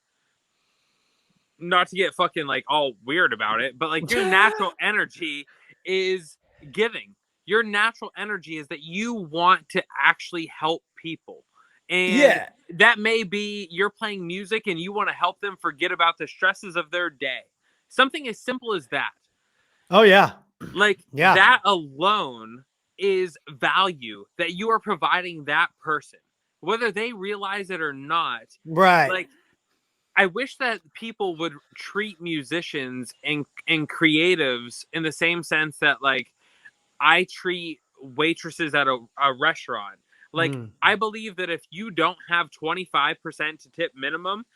not to get fucking like all weird about it, but like your natural energy is giving. Your natural energy is that you want to actually help people. And Yeah. that may be you're playing music and you want to help them forget about the stresses of their day. Something as simple as that. Oh, yeah. Like Yeah. that alone is value that you are providing that person, whether they realize it or not. Right. Like, I wish that people would treat musicians and creatives in the same sense that like I treat waitresses at a restaurant. Like, I believe that if you don't have 25% to tip minimum,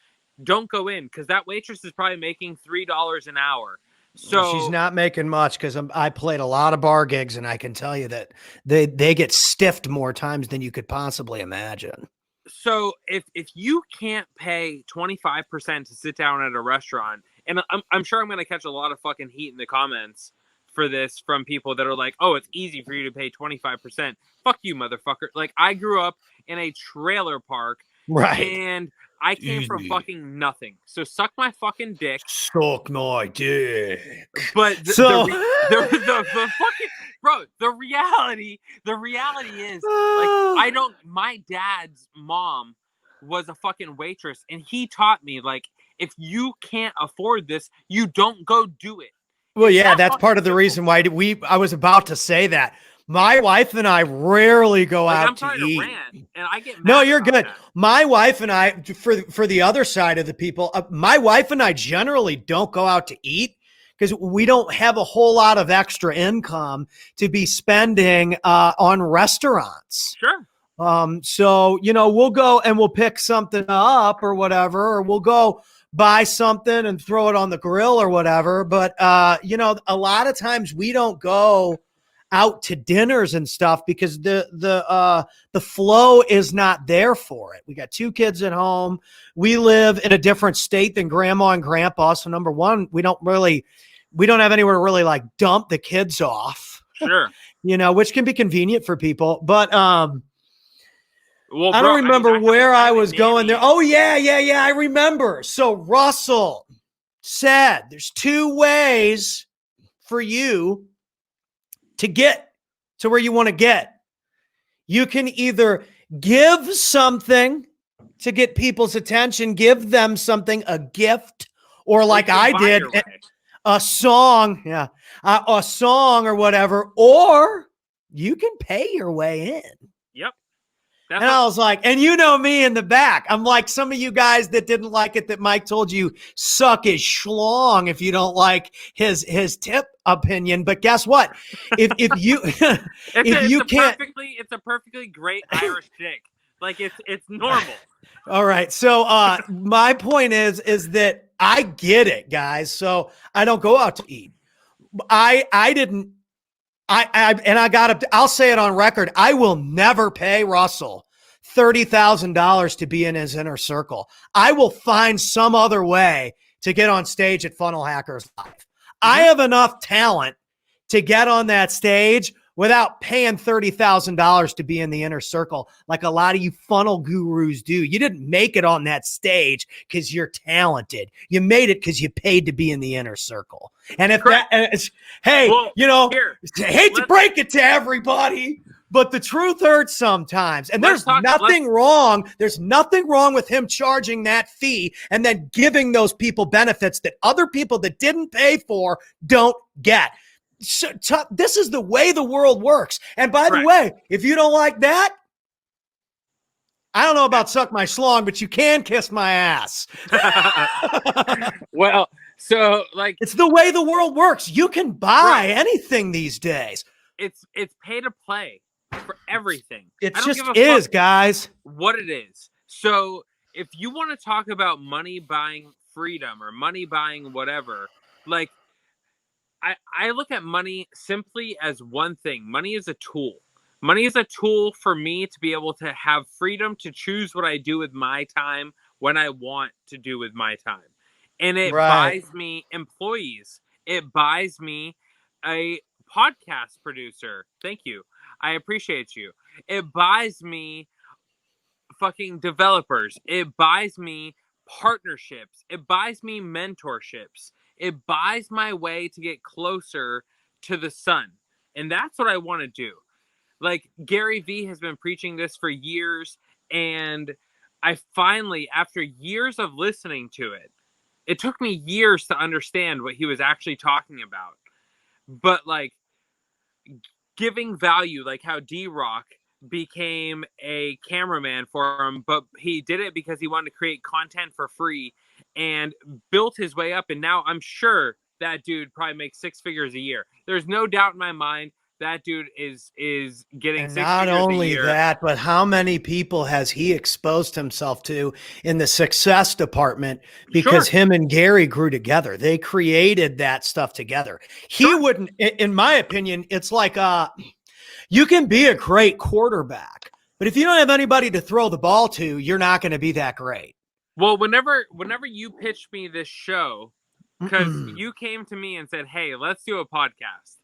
don't go in, because that waitress is probably making $3 an hour. So she's not making much, because I played a lot of bar gigs, and I can tell you that they get stiffed more times than you could possibly imagine. So if you can't pay 25% to sit down at a restaurant, and I'm sure I'm going to catch a lot of fucking heat in the comments for this from people that are like, oh, it's easy for you to pay 25%. Fuck you, motherfucker. Like, I grew up in a trailer park, Right. and I came from fucking nothing. So suck my fucking dick. Suck my dick. But the fucking bro, the reality is like my dad's mom was a fucking waitress, and he taught me, like, if you can't afford this, you don't go do it. Well, yeah, that's part of the reason why I was about to say that. My wife and I rarely go out to eat. And I get mad. No, you're good. That. My wife and I, for the other side of the people, my wife and I generally don't go out to eat, because we don't have a whole lot of extra income to be spending on restaurants. Sure. So, we'll go and we'll pick something up or whatever, or we'll go buy something and throw it on the grill or whatever. But, a lot of times we don't go out to dinners and stuff, because the flow is not there for it. We got 2 kids at home. We live in a different state than grandma and grandpa. So number one, we don't have anywhere to really like dump the kids off. Sure. Which can be convenient for people. But well, I bro, don't remember where I was going there. Oh, yeah. I remember. So Russell said there's 2 ways for you to get to where you want to get. You can either give something to get people's attention, give them something, a gift, or like I did, a song, a song or whatever, or you can pay your way in. Yep. And I was like, and me in the back. I'm like some of you guys that didn't like it that Mike told you suck his schlong if you don't like his tip opinion. But guess what? If you it's a perfectly great Irish chick. Like it's normal. All right. So my point is that I get it, guys. So I don't go out to eat. I'll say it on record. I will never pay Russell $30,000 to be in his inner circle. I will find some other way to get on stage at Funnel Hackers Live. I have enough talent to get on that stage without paying $30,000 to be in the inner circle, like a lot of you funnel gurus do. You didn't make it on that stage because you're talented. You made it because you paid to be in the inner circle. And if Correct. that is, hey, Well, you know, here, hate to break it to everybody, but the truth hurts sometimes. And there's nothing wrong. There's nothing wrong with him charging that fee and then giving those people benefits that other people that didn't pay for don't get. So, this is the way the world works. And by the way, if you don't like that, I don't know about suck my schlong, but you can kiss my ass. Well, so like it's the way the world works. You can buy anything these days. It's pay to play for everything. It just is, guys. What it is. So if you want to talk about money buying freedom or money buying whatever, like I look at money simply as one thing. Money is a tool. Money is a tool for me to be able to have freedom to choose what I do with my time when I want to do with my time. And it buys me employees. It buys me a podcast producer. Thank you. I appreciate you. It buys me fucking developers. It buys me partnerships. It buys me mentorships. It buys my way to get closer to the sun. And that's what I want to do. Like Gary Vee has been preaching this for years. And I finally, after years of listening to it, it took me years to understand what he was actually talking about. But like giving value, like how D-Rock became a cameraman for him, but he did it because he wanted to create content for free and built his way up. And now I'm sure that dude probably makes 6 figures a year. There's no doubt in my mind that dude is getting and 6 not figures only a year. that, but how many people has he exposed himself to in the success department because him and Gary grew together. They created that stuff together. He wouldn't, in my opinion, it's like you can be a great quarterback, but if you don't have anybody to throw the ball to, you're not going to be that great. Well, whenever you pitched me this show, because you came to me and said, hey, let's do a podcast.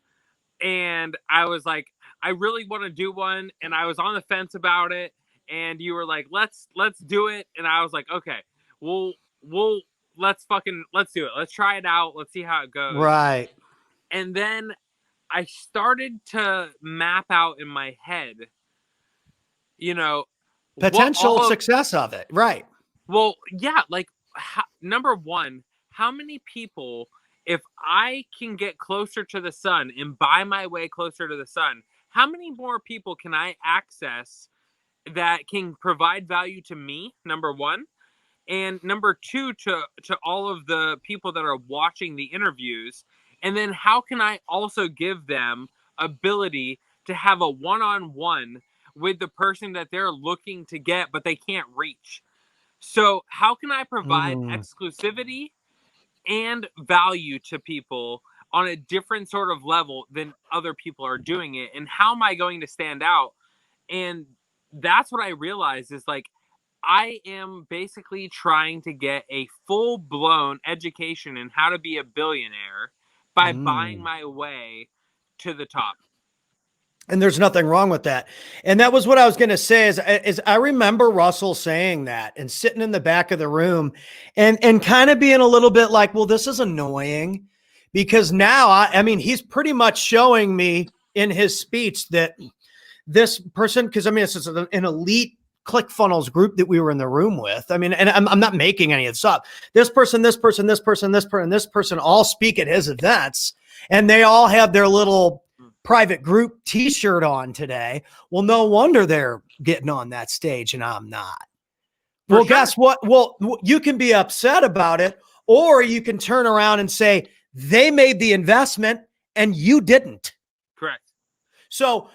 And I was like, I really want to do one. And I was on the fence about it. And you were like, let's do it. And I was like, okay, let's do it. Let's try it out. Let's see how it goes. Right. And then I started to map out in my head, potential success of it. Right. Well, yeah. Like number one, how many people, if I can get closer to the sun and buy my way closer to the sun, how many more people can I access that can provide value to me, number one? And number two, to all of the people that are watching the interviews. And then how can I also give them ability to have a one-on-one with the person that they're looking to get, but they can't reach? So how can I provide exclusivity and value to people on a different sort of level than other people are doing it? And how am I going to stand out? And that's what I realized is like, I am basically trying to get a full-blown education in how to be a billionaire by buying my way to the top. And there's nothing wrong with that. And that was what I was going to say is I remember Russell saying that and sitting in the back of the room and kind of being a little bit like, well, this is annoying because now, I mean, he's pretty much showing me in his speech that this person, because I mean, it's an elite ClickFunnels group that we were in the room with. I mean, and I'm not making any of this up. This person, this person, this person, this person, this person all speak at his events and they all have their little private group t-shirt on today. Well, no wonder they're getting on that stage and I'm not. Well, guess what? Well, you can be upset about it, or you can turn around and say they made the investment and you didn't. Correct. So,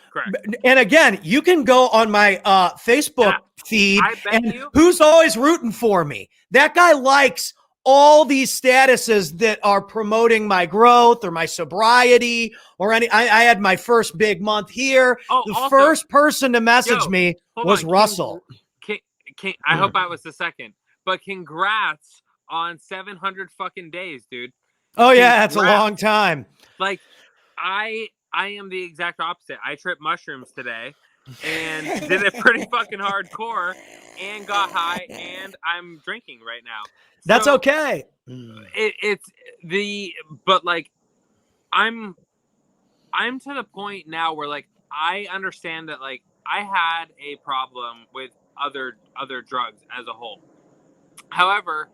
and again, you can go on my Facebook feed and who's always rooting for me? That guy likes all these statuses that are promoting my growth or my sobriety or any. I had my first big month here. The first person to message me was Russell. I hope I was the second, but congrats on 700 fucking days, dude. Oh yeah, that's a long time. Like I I am the exact opposite. I tripped mushrooms today and did it pretty fucking hardcore and got high, and I'm drinking right now. That's So okay. it's but like I'm to the point now where like I understand that like I had a problem with other drugs as a whole. However,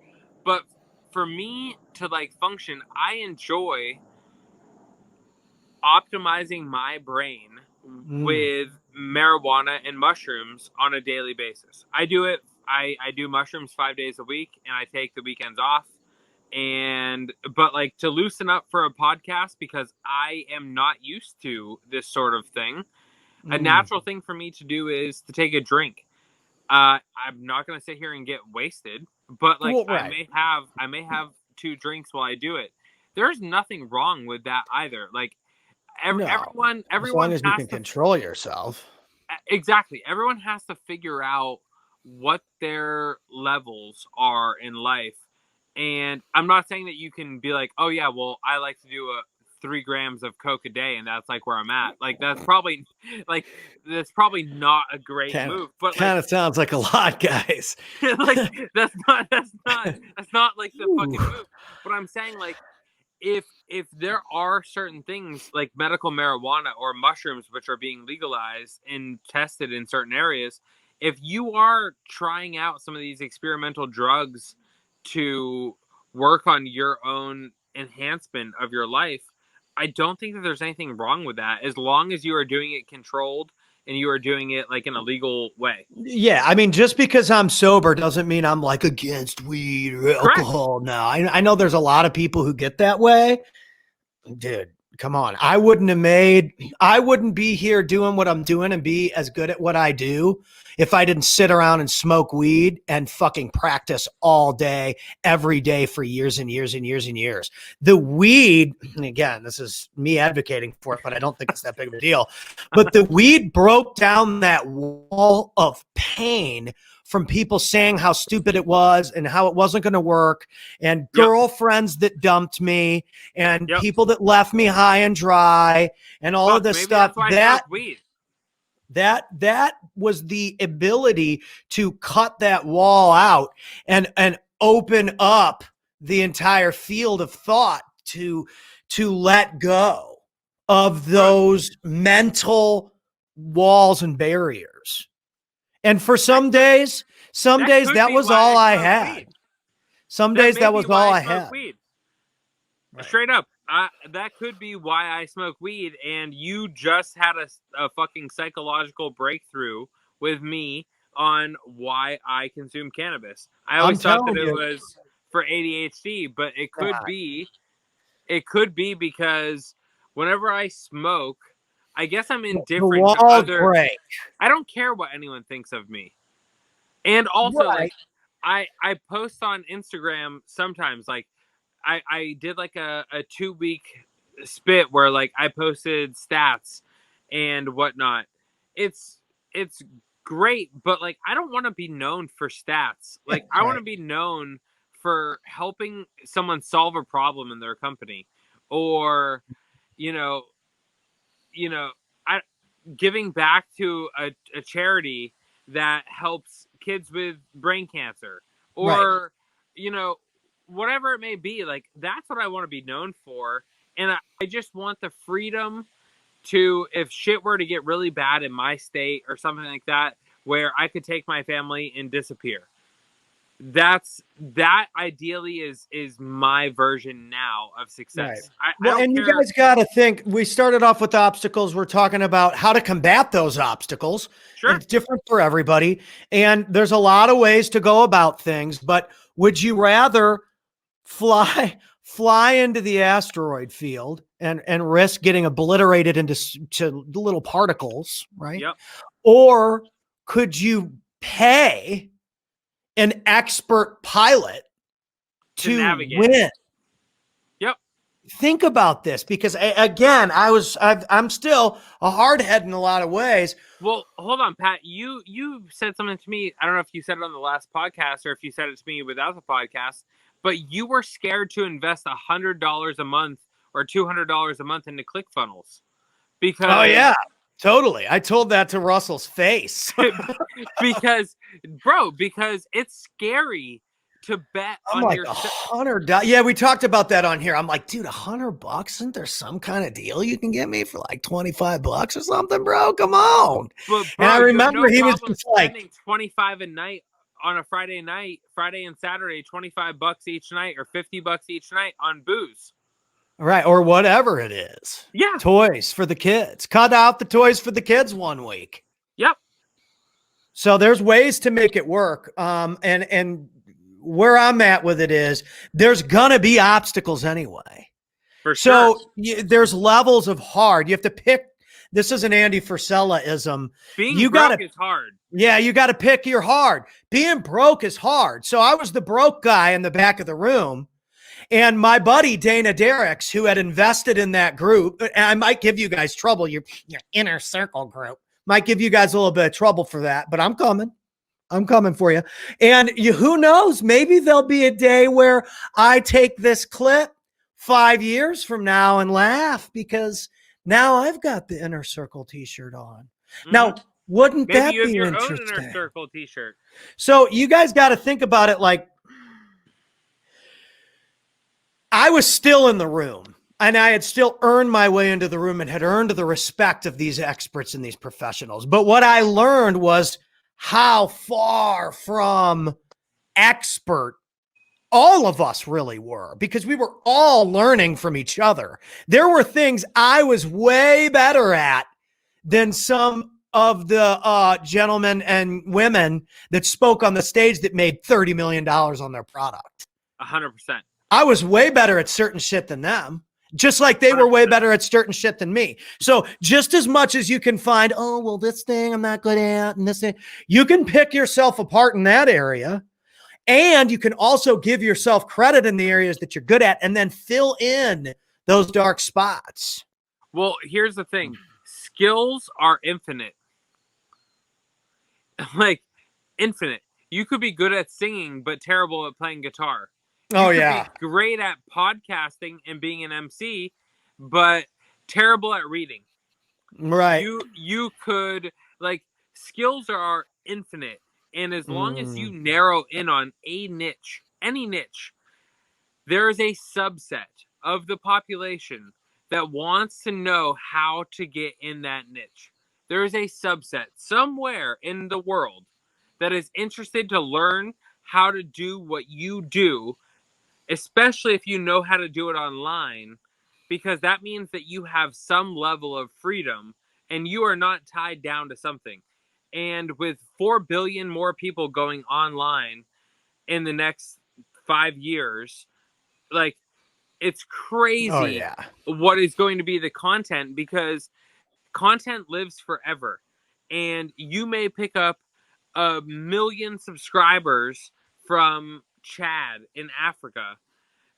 but for me to like function, I enjoy optimizing my brain with marijuana and mushrooms on a daily basis. I do it. I do mushrooms 5 days a week, and I take the weekends off. And but like to loosen up for a podcast, because I am not used to this sort of thing. A natural thing for me to do is to take a drink. I'm not gonna sit here and get wasted, but like Well, right. I may have 2 drinks while I do it. There's nothing wrong with that either. Like No, everyone as long as you has can to control yourself. exactly. Everyone has to figure out what their levels are in life. And I'm not saying that you can be like, oh yeah, well, I like to do a 3 grams of Coke a day, and that's like where I'm at. Like like that's probably not a great Kind of, move. But like kind of sounds like a lot, guys. like that's not like the fucking move. But I'm saying like if there are certain things like medical marijuana or mushrooms which are being legalized and tested in certain areas, if you are trying out some of these experimental drugs to work on your own enhancement of your life, I don't think that there's anything wrong with that, as long as you are doing it controlled and you are doing it like in a legal way. Yeah, I mean, just because I'm sober doesn't mean I'm like against weed or Correct. alcohol. No, I know there's a lot of people who get that way. Dude, come on. I wouldn't be here doing what I'm doing and be as good at what I do if I didn't sit around and smoke weed and fucking practice all day, every day for years and years and years and years. The weed, and again, this is me advocating for it, but I don't think it's that big of a deal. But the weed broke down that wall of pain from people saying how stupid it was and how it wasn't going to work, and girlfriends that dumped me, and people that left me high and dry, and all of this stuff. That was the ability to cut that wall out and open up the entire field of thought to let go of those mental walls and barriers. And for some days that was all I had. Some days that was all I had. Straight up, that could be why I smoke weed. And you just had a fucking psychological breakthrough with me on why I consume cannabis. I always thought that it was for ADHD, but it could be because whenever I smoke, I guess I'm indifferent to other. I don't care what anyone thinks of me. And also, like, I post on Instagram sometimes. Like, I did like a 2-week spit where like I posted stats and whatnot. It's great, but like I don't want to be known for stats. Like I want to be known for helping someone solve a problem in their company, or I giving back to a charity that helps kids with brain cancer, or whatever it may be. Like that's what I want to be known for. And I just want the freedom to, if shit were to get really bad in my state or something like that, where I could take my family and disappear. That ideally is my version now of success. Right. You guys got to think, we started off with obstacles. We're talking about how to combat those obstacles. Sure. It's different for everybody. And there's a lot of ways to go about things, but would you rather fly into the asteroid field and risk getting obliterated into little particles, right? Yep. Or could you pay an expert pilot to navigate. Win? Yep. Think about this, because again, I'm still a hardhead in a lot of ways. Well, hold on, Pat. You said something to me. I don't know if you said it on the last podcast or if you said it to me without the podcast, but you were scared to invest $100 a month or $200 a month into ClickFunnels because Oh yeah, totally. I told that to Russell's face. because it's scary to bet I'm on like your $100. Yeah, we talked about that on here. I'm like, dude, $100? Isn't there some kind of deal you can get me for like $25 or something, bro? Come on. but And I bro, you have remember no he was problem just like, spending 25 a night on a Friday and Saturday, $25 each night or $50 each night on booze. right, or whatever it is. Yeah. Toys for the kids. Cut out the toys for the kids one week. Yep. So there's ways to make it work. And where I'm at with it is there's gonna be obstacles anyway. For So sure. there's levels of hard. You have to pick. This is an Andy Frisella-ism. Being You broke gotta, is hard. yeah, you got to pick your hard. Being broke is hard. So I was the broke guy in the back of the room. And my buddy Dana Derricks, who had invested in that group, and I might give you guys trouble, your inner circle group, might give you guys a little bit of trouble for that, but I'm coming. I'm coming for you. And who knows, maybe there'll be a day where I take this clip 5 years from now and laugh because now I've got the inner circle t-shirt on. Mm-hmm. Now, wouldn't maybe that you have be your interesting? own inner circle t-shirt. So you guys got to think about it like I was still in the room and I had still earned my way into the room and had earned the respect of these experts and these professionals. But what I learned was how far from expert all of us really were, because we were all learning from each other. There were things I was way better at than some of the gentlemen and women that spoke on the stage that made $30 million on their product. 100%. I was way better at certain shit than them, just like they were way better at certain shit than me. So just as much as you can find, oh, well, this thing I'm not good at and this thing, you can pick yourself apart in that area. And you can also give yourself credit in the areas that you're good at and then fill in those dark spots. Well, here's the thing. Skills are infinite. Like, infinite. You could be good at singing, but terrible at playing guitar. You could be great at podcasting and being an MC, but terrible at reading. Right. You could, like, skills are infinite. And as long as you narrow in on a niche, any niche, there is a subset of the population that wants to know how to get in that niche. There is a subset somewhere in the world that is interested to learn how to do what you do, especially if you know how to do it online, because that means that you have some level of freedom and you are not tied down to something. And with 4 billion more people going online in the next 5 years, like, it's crazy what is going to be the content, because content lives forever. And you may pick up 1 million subscribers from Chad in Africa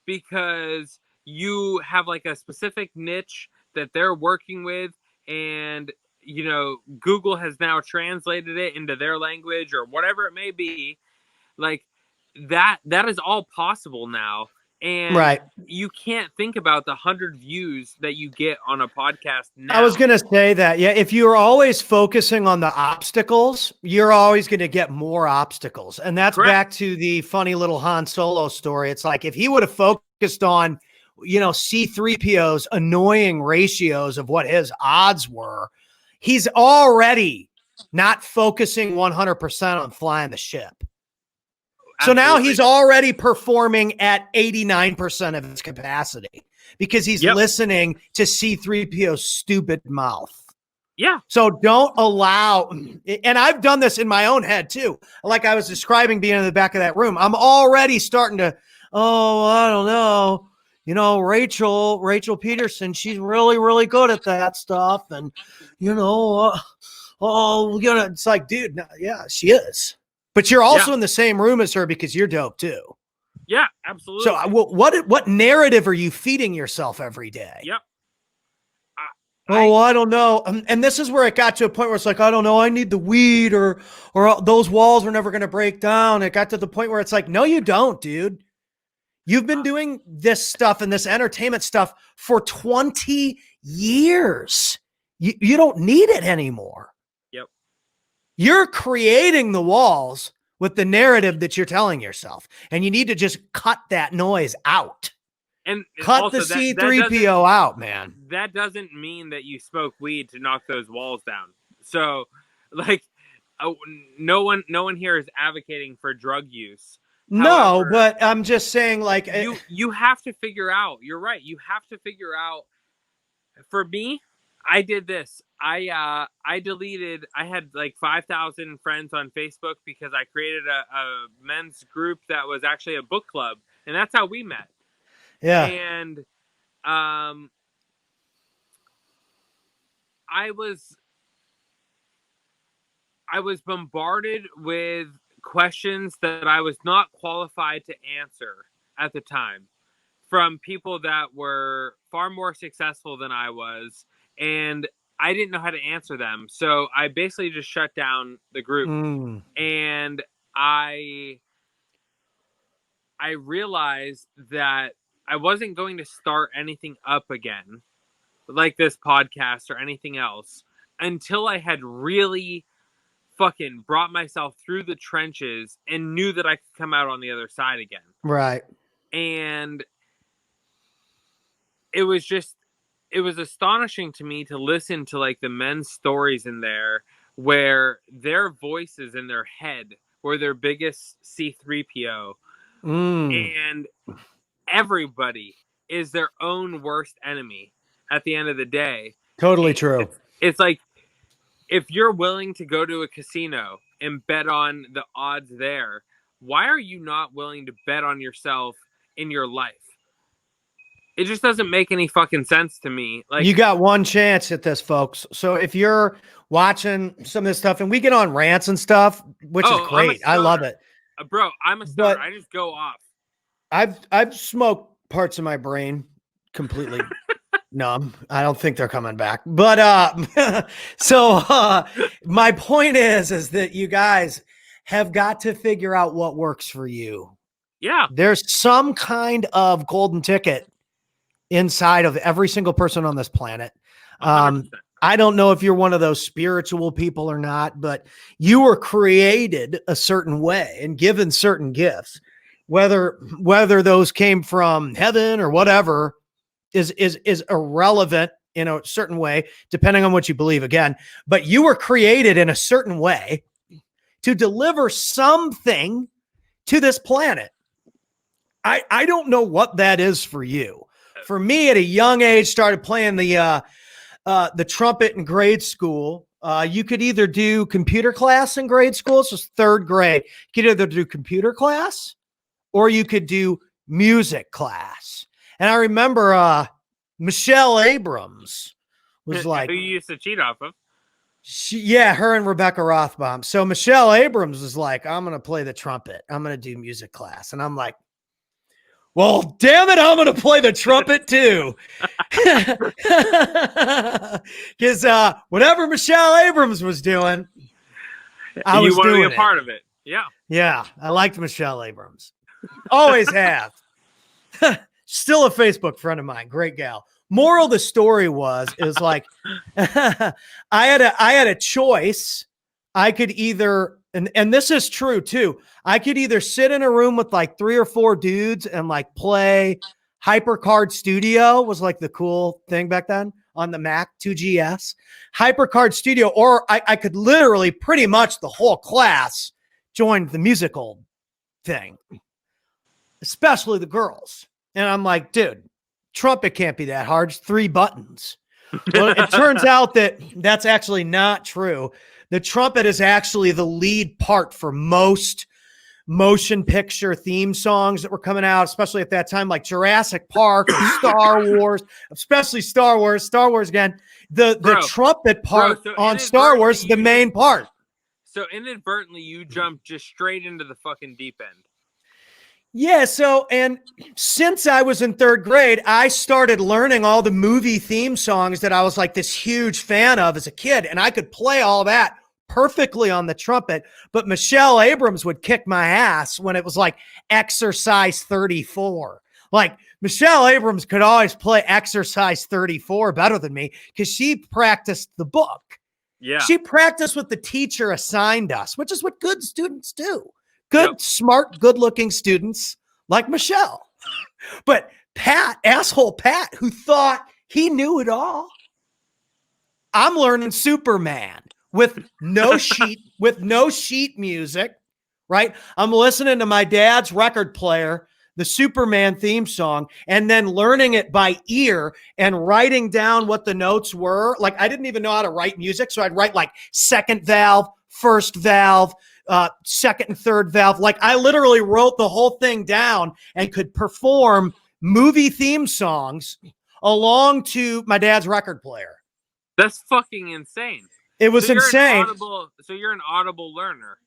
because you have like a specific niche that they're working with, and Google has now translated it into their language or whatever it may be. Like, that is all possible now. And you can't think about the 100 views that you get on a podcast now. I was going to say that. Yeah. If you're always focusing on the obstacles, you're always going to get more obstacles. And that's back to the funny little Han Solo story. It's like, if he would have focused on, C-3PO's annoying ratios of what his odds were, he's already not focusing 100% on flying the ship. So now he's already performing at 89% of his capacity because he's listening to C-3PO's stupid mouth. Yeah. So don't allow, and I've done this in my own head too. Like I was describing being in the back of that room, I'm already starting to, I don't know. Rachel Peterson, she's really, really good at that stuff. And, it's like, dude, no, yeah, she is. But you're also in the same room as her because you're dope too. Yeah, absolutely. So what narrative are you feeding yourself every day? Yep. I don't know. And this is where it got to a point where it's like, I don't know, I need the weed or those walls are never going to break down. It got to the point where it's like, no, you don't, dude. You've been doing this stuff and this entertainment stuff for 20 years. You don't need it anymore. Yep. You're creating the walls with the narrative that you're telling yourself, and you need to just cut that noise out. And cut also the C3PO out, man. That doesn't mean that you smoke weed to knock those walls down. So, like, no one here is advocating for drug use. No, but I'm just saying, like, you have to figure out. You're right. You have to figure out. For me, I did this. I deleted. I had like 5,000 friends on Facebook because I created a men's group that was actually a book club, and that's how we met. Yeah. And I was bombarded with questions that I was not qualified to answer at the time from people that were far more successful than I was, and I didn't know how to answer them. So I basically just shut down the group. And I realized that I wasn't going to start anything up again, like this podcast or anything else, until I had really fucking brought myself through the trenches and knew that I could come out on the other side again. Right. And it was astonishing to me to listen to like the men's stories in there where their voices in their head were their biggest C3PO. And everybody is their own worst enemy at the end of the day. Totally true. It's like, if you're willing to go to a casino and bet on the odds there, why are you not willing to bet on yourself in your life? It just doesn't make any fucking sense to me. Like, you got one chance at this, folks. So if you're watching some of this stuff, and we get on rants and stuff, which is great. I love it. Bro, I'm a stoner. I just go off. I've smoked parts of my brain completely numb. I don't think they're coming back. But so my point is that you guys have got to figure out what works for you. Yeah. There's some kind of golden ticket inside of every single person on this planet. I don't know if you're one of those spiritual people or not, but you were created a certain way and given certain gifts, whether those came from heaven or whatever is irrelevant in a certain way, depending on what you believe again, but you were created in a certain way to deliver something to this planet. I don't know what that is for you. For me, at a young age, started playing the trumpet in grade school. You could either do computer class in grade school. So it's third grade. You could either do computer class or you could do music class. And I remember Michelle Abrams was like, who you used to cheat off of. Her and Rebecca Rothbaum. So Michelle Abrams was like, I'm going to play the trumpet. I'm going to do music class. And I'm like, well, damn it, I'm going to play the trumpet too. Because whatever Michelle Abrams was doing, I was doing it. You want to be a part of it. Yeah. Yeah, I liked Michelle Abrams. Always have. Still a Facebook friend of mine. Great gal. Moral of the story is like, I had a choice. I could either, and this is true too, I could either sit in a room with like 3 or 4 dudes and like play HyperCard Studio was like the cool thing back then on the Mac 2GS. HyperCard Studio, or I could literally pretty much the whole class join the musical thing, especially the girls. And I'm like, dude, trumpet can't be that hard. It's 3 buttons. Well, it turns out that that's actually not true. The trumpet is actually the lead part for most motion picture theme songs that were coming out, especially at that time, like Jurassic Park or Star Wars, especially Star Wars again. The trumpet part on Star Wars is the main part. So inadvertently, you jumped just straight into the fucking deep end. Yeah. So, and since I was in 3rd grade, I started learning all the movie theme songs that I was like this huge fan of as a kid. And I could play all that perfectly on the trumpet, but Michelle Abrams would kick my ass when it was like exercise 34. Like Michelle Abrams could always play Exercise 34 better than me because she practiced the book. Yeah. She practiced what the teacher assigned us, which is what good students do. Good, smart, good-looking students like Michelle. But Pat, asshole Pat, who thought he knew it all, I'm learning Superman with no sheet music, right? I'm listening to my dad's record player, the Superman theme song, and then learning it by ear and writing down what the notes were. Like, I didn't even know how to write music, so I'd write like second valve, first valve, second and third valve. Like, I literally wrote the whole thing down and could perform movie theme songs along to my dad's record player. That's fucking insane. It was insane. So you're an audible learner.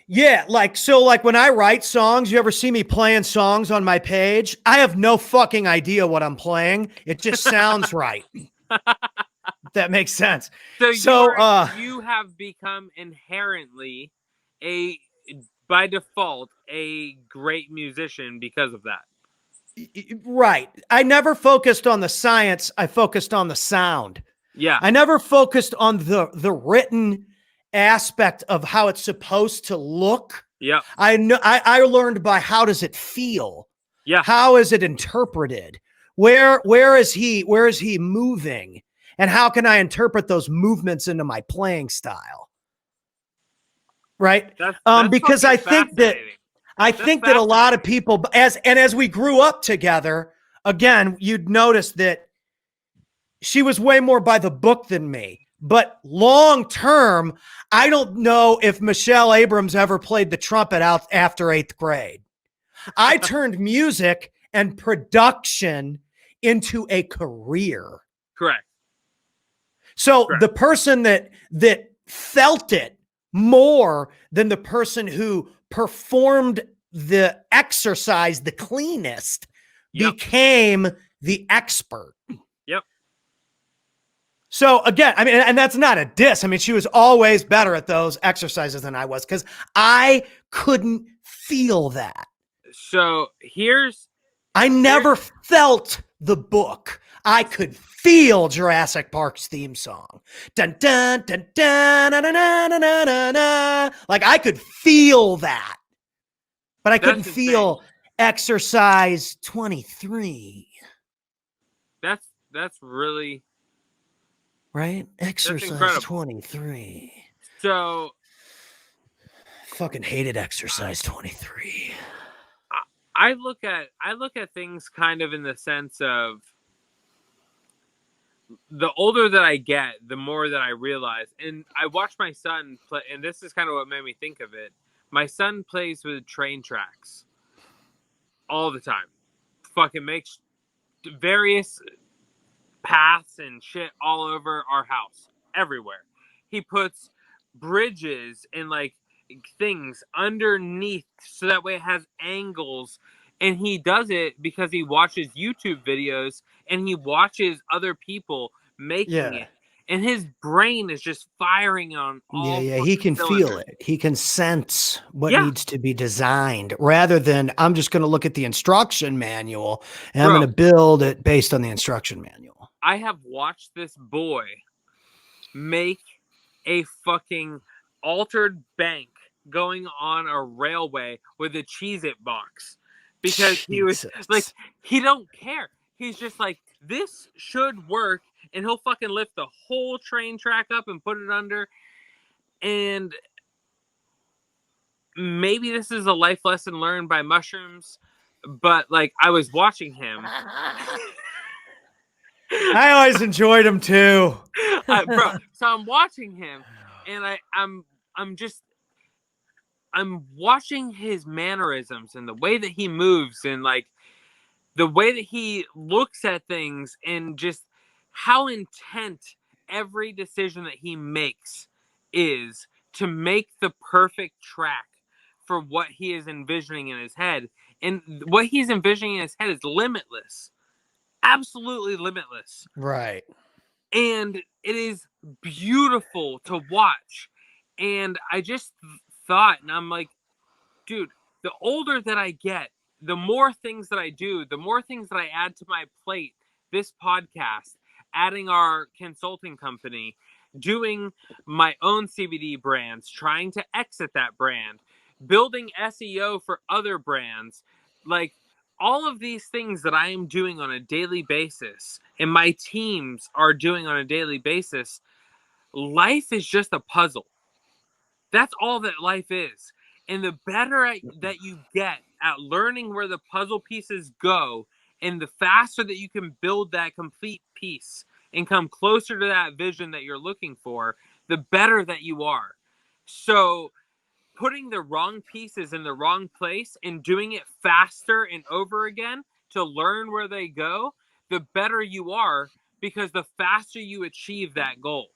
Yeah, like when I write songs, you ever see me playing songs on my page? I have no fucking idea what I'm playing. It just sounds right. That makes sense. So you have become inherently by default a great musician because of that. Right. I never focused on the science. I focused on the sound. Yeah. I never focused on the written aspect of how it's supposed to look. Yeah. I learned by how does it feel? Yeah. How is it interpreted? Where is he moving? And how can I interpret those movements into my playing style? Right? That's because I think that a lot of people as we grew up together, again, you'd notice that she was way more by the book than me. But long term, I don't know if Michelle Abrams ever played the trumpet out after 8th grade. I turned music and production into a career. Correct. So the person that felt it more than the person who performed the exercise the cleanest became the expert. Yep. So again, I mean, and that's not a diss. I mean, she was always better at those exercises than I was because I couldn't feel that. So I never felt the book. I could feel Jurassic Park's theme song. Dun, dun, dun, dun, dun, dun, dun, dun, dun, dun. Like, I could feel that. But I couldn't feel Exercise 23. That's really right. Exercise 23. So fucking hated Exercise 23. I look at things kind of in the sense of the older that I get, the more that I realize. And I watch my son play, and this is kind of what made me think of it. My son plays with train tracks all the time. Fucking makes various paths and shit all over our house, everywhere. He puts bridges and like things underneath so that way it has angles. And he does it because he watches YouTube videos and he watches other people making it. And his brain is just firing on all. Yeah, he can feel it. He can sense what needs to be designed rather than I'm just going to look at the instruction manual and I'm going to build it based on the instruction manual. I have watched this boy make a fucking altered bank going on a railway with a Cheez-It box. Because he was like, he don't care. He's just like, this should work. And he'll fucking lift the whole train track up and put it under. And maybe this is a life lesson learned by mushrooms. But like, I was watching him. I always enjoyed him too. Bro, so I'm watching him. And I'm watching his mannerisms and the way that he moves and like the way that he looks at things and just how intent every decision that he makes is to make the perfect track for what he is envisioning in his head. And what he's envisioning in his head is limitless. Absolutely limitless. Right. And it is beautiful to watch. And I just thought, and I'm like, dude, the older that I get, the more things that I do, the more things that I add to my plate, this podcast, adding our consulting company, doing my own CBD brands, trying to exit that brand, building SEO for other brands, like all of these things that I am doing on a daily basis and my teams are doing on a daily basis, life is just a puzzle. That's all that life is. And the better that you get at learning where the puzzle pieces go, and the faster that you can build that complete piece and come closer to that vision that you're looking for, the better that you are. So putting the wrong pieces in the wrong place and doing it faster and over again to learn where they go, the better you are, because the faster you achieve that goal.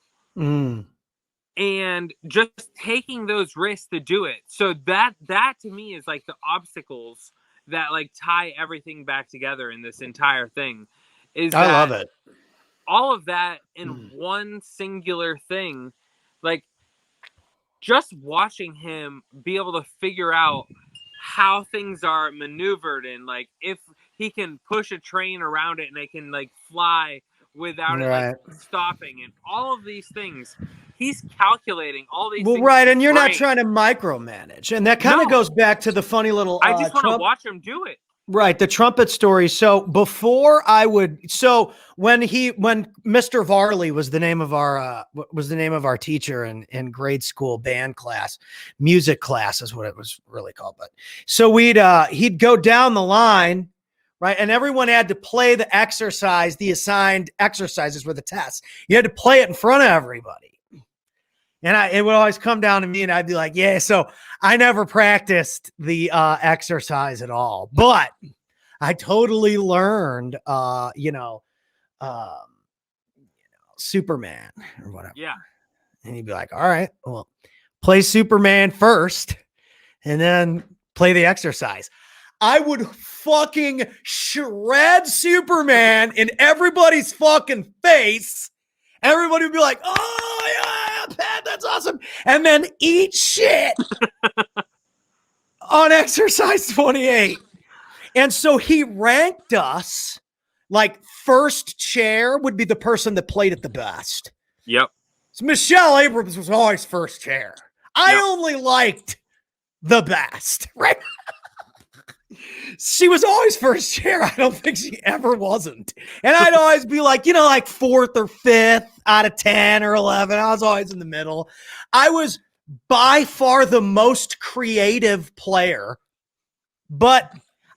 And just taking those risks to do it. So that to me is like the obstacles that like tie everything back together in this entire thing. I love it. All of that in one singular thing, like just watching him be able to figure out how things are maneuvered, and like if he can push a train around it and it can like fly without it like stopping, and all of these things. He's calculating all these things. Right, and you're not trying to micromanage. And that kind of goes back to the funny little I just want to watch him do it. Right, the trumpet story. So before I would, so when Mr. Varley was the name of our teacher in grade school band class, music class is what it was really called. But so he'd go down the line, right, and everyone had to play the exercise. The assigned exercises were the tests. You had to play it in front of everybody. And it would always come down to me, and I'd be like, yeah, so I never practiced the exercise at all, but I totally learned, Superman or whatever. Yeah. And he'd be like, all right, well, play Superman first and then play the exercise. I would fucking shred Superman in everybody's fucking face. Everybody would be like, oh, yeah, Pat, that's awesome. And then eat shit on exercise 28. And so he ranked us like first chair would be the person that played it the best. Yep. So Michelle Abrams was always first chair. I only liked the best, right? She was always first chair. I don't think she ever wasn't. And I'd always be like, like fourth or fifth out of 10 or 11. I was always in the middle. I was by far the most creative player, but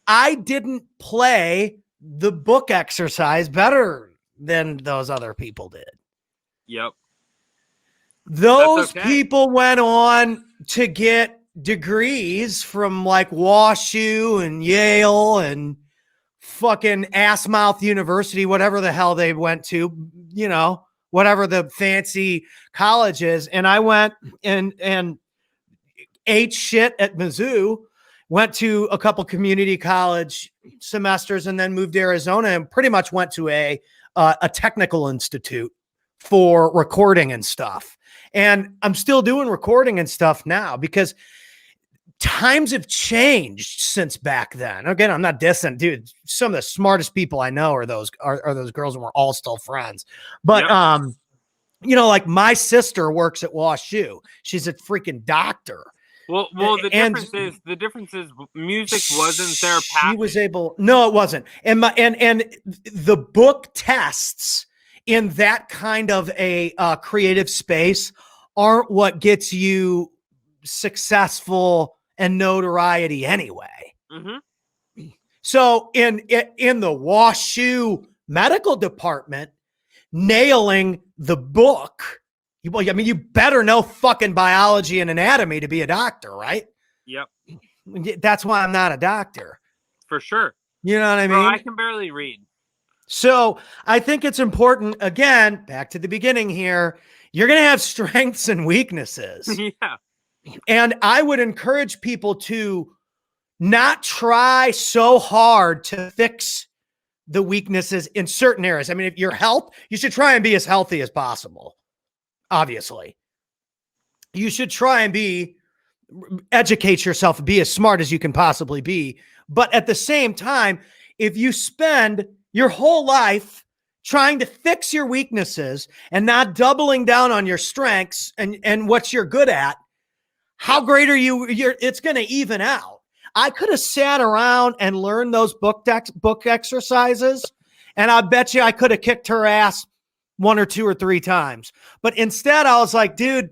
I didn't play the book exercise better than those other people did. Yep. Those people went on to get degrees from like WashU and Yale and fucking Assmouth University, whatever the hell they went to, whatever the fancy college is. And I went and ate shit at Mizzou, went to a couple community college semesters, and then moved to Arizona and pretty much went to a technical institute for recording and stuff. And I'm still doing recording and stuff now because times have changed since back then. Again, I'm not dissing, dude. Some of the smartest people I know are those girls, and we're all still friends. But like my sister works at WashU. She's a freaking doctor. Well, the difference is music wasn't therapeutic. She was able. No, it wasn't. And the book tests in that kind of a creative space aren't what gets you successful and notoriety anyway. Mm-hmm. So in the WashU medical department, nailing the book, you better know fucking biology and anatomy to be a doctor, right? Yep. That's why I'm not a doctor. For sure. You know what I mean? Bro, I can barely read. So I think it's important, again, back to the beginning here, you're going to have strengths and weaknesses. Yeah. And I would encourage people to not try so hard to fix the weaknesses in certain areas. I mean, if your health, you should try and be as healthy as possible. Obviously, you should try and educate yourself, be as smart as you can possibly be. But at the same time, if you spend your whole life trying to fix your weaknesses and not doubling down on your strengths and what you're good at, how great are you? It's going to even out. I could have sat around and learned those book exercises, and I bet you I could have kicked her ass 1 or 2 or 3 times. But instead, I was like, dude,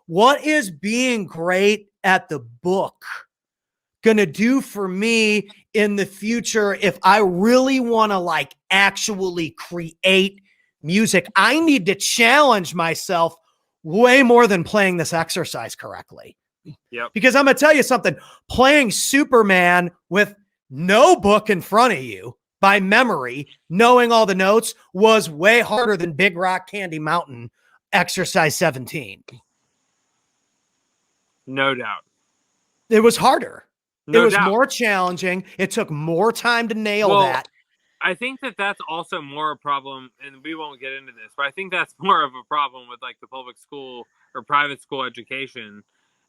what is being great at the book going to do for me in the future if I really want to like actually create music? I need to challenge myself way more than playing this exercise correctly. Yep. Because I'm going to tell you something, playing Superman with no book in front of you by memory, knowing all the notes, was way harder than Big Rock Candy Mountain exercise 17. No doubt. It was harder. No it was doubt. more challenging. It took more time to nail that. I think that that's also more a problem, and we won't get into this, but I think that's more of a problem with like the public school or private school education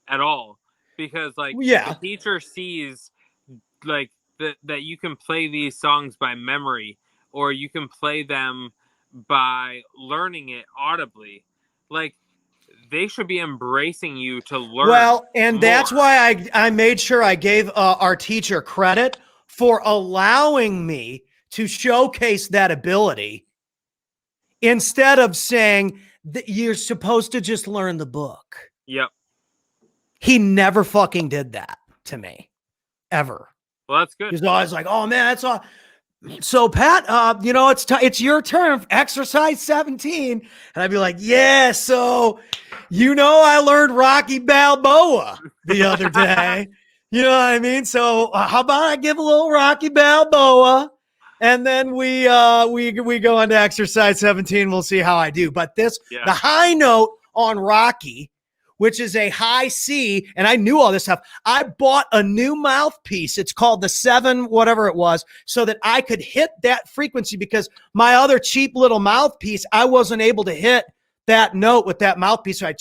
at all, because like the teacher sees like that you can play these songs by memory, or you can play them by learning it audibly. Like, they should be embracing you to learn. Well, and more. That's why I made sure I gave our teacher credit for allowing me to showcase that ability instead of saying that you're supposed to just learn the book. Yep. He never fucking did that to me, ever. Well, that's good. He's always like, oh man, that's all. So Pat, it's your turn, exercise 17. And I'd be like, yeah, so, I learned Rocky Balboa the other day. You know what I mean? So how about I give a little Rocky Balboa, and then we go into exercise 17. We'll see how I do. But the high note on Rocky, which is a high C, and I knew all this stuff. I bought a new mouthpiece. It's called the 7, whatever it was, so that I could hit that frequency, because my other cheap little mouthpiece, I wasn't able to hit that note with that mouthpiece. So I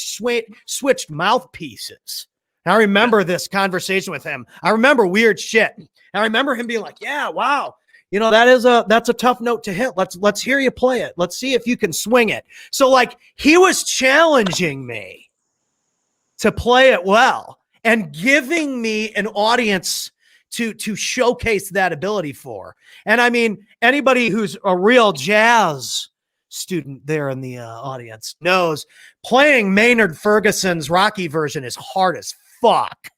switched mouthpieces. And I remember this conversation with him. I remember weird shit. And I remember him being like, yeah, wow. That's a tough note to hit. Let's hear you play it. Let's see if you can swing it. So like, he was challenging me to play it well and giving me an audience to showcase that ability for. And I mean, anybody who's a real jazz student there in the audience knows playing Maynard Ferguson's Rocky version is hard as fuck.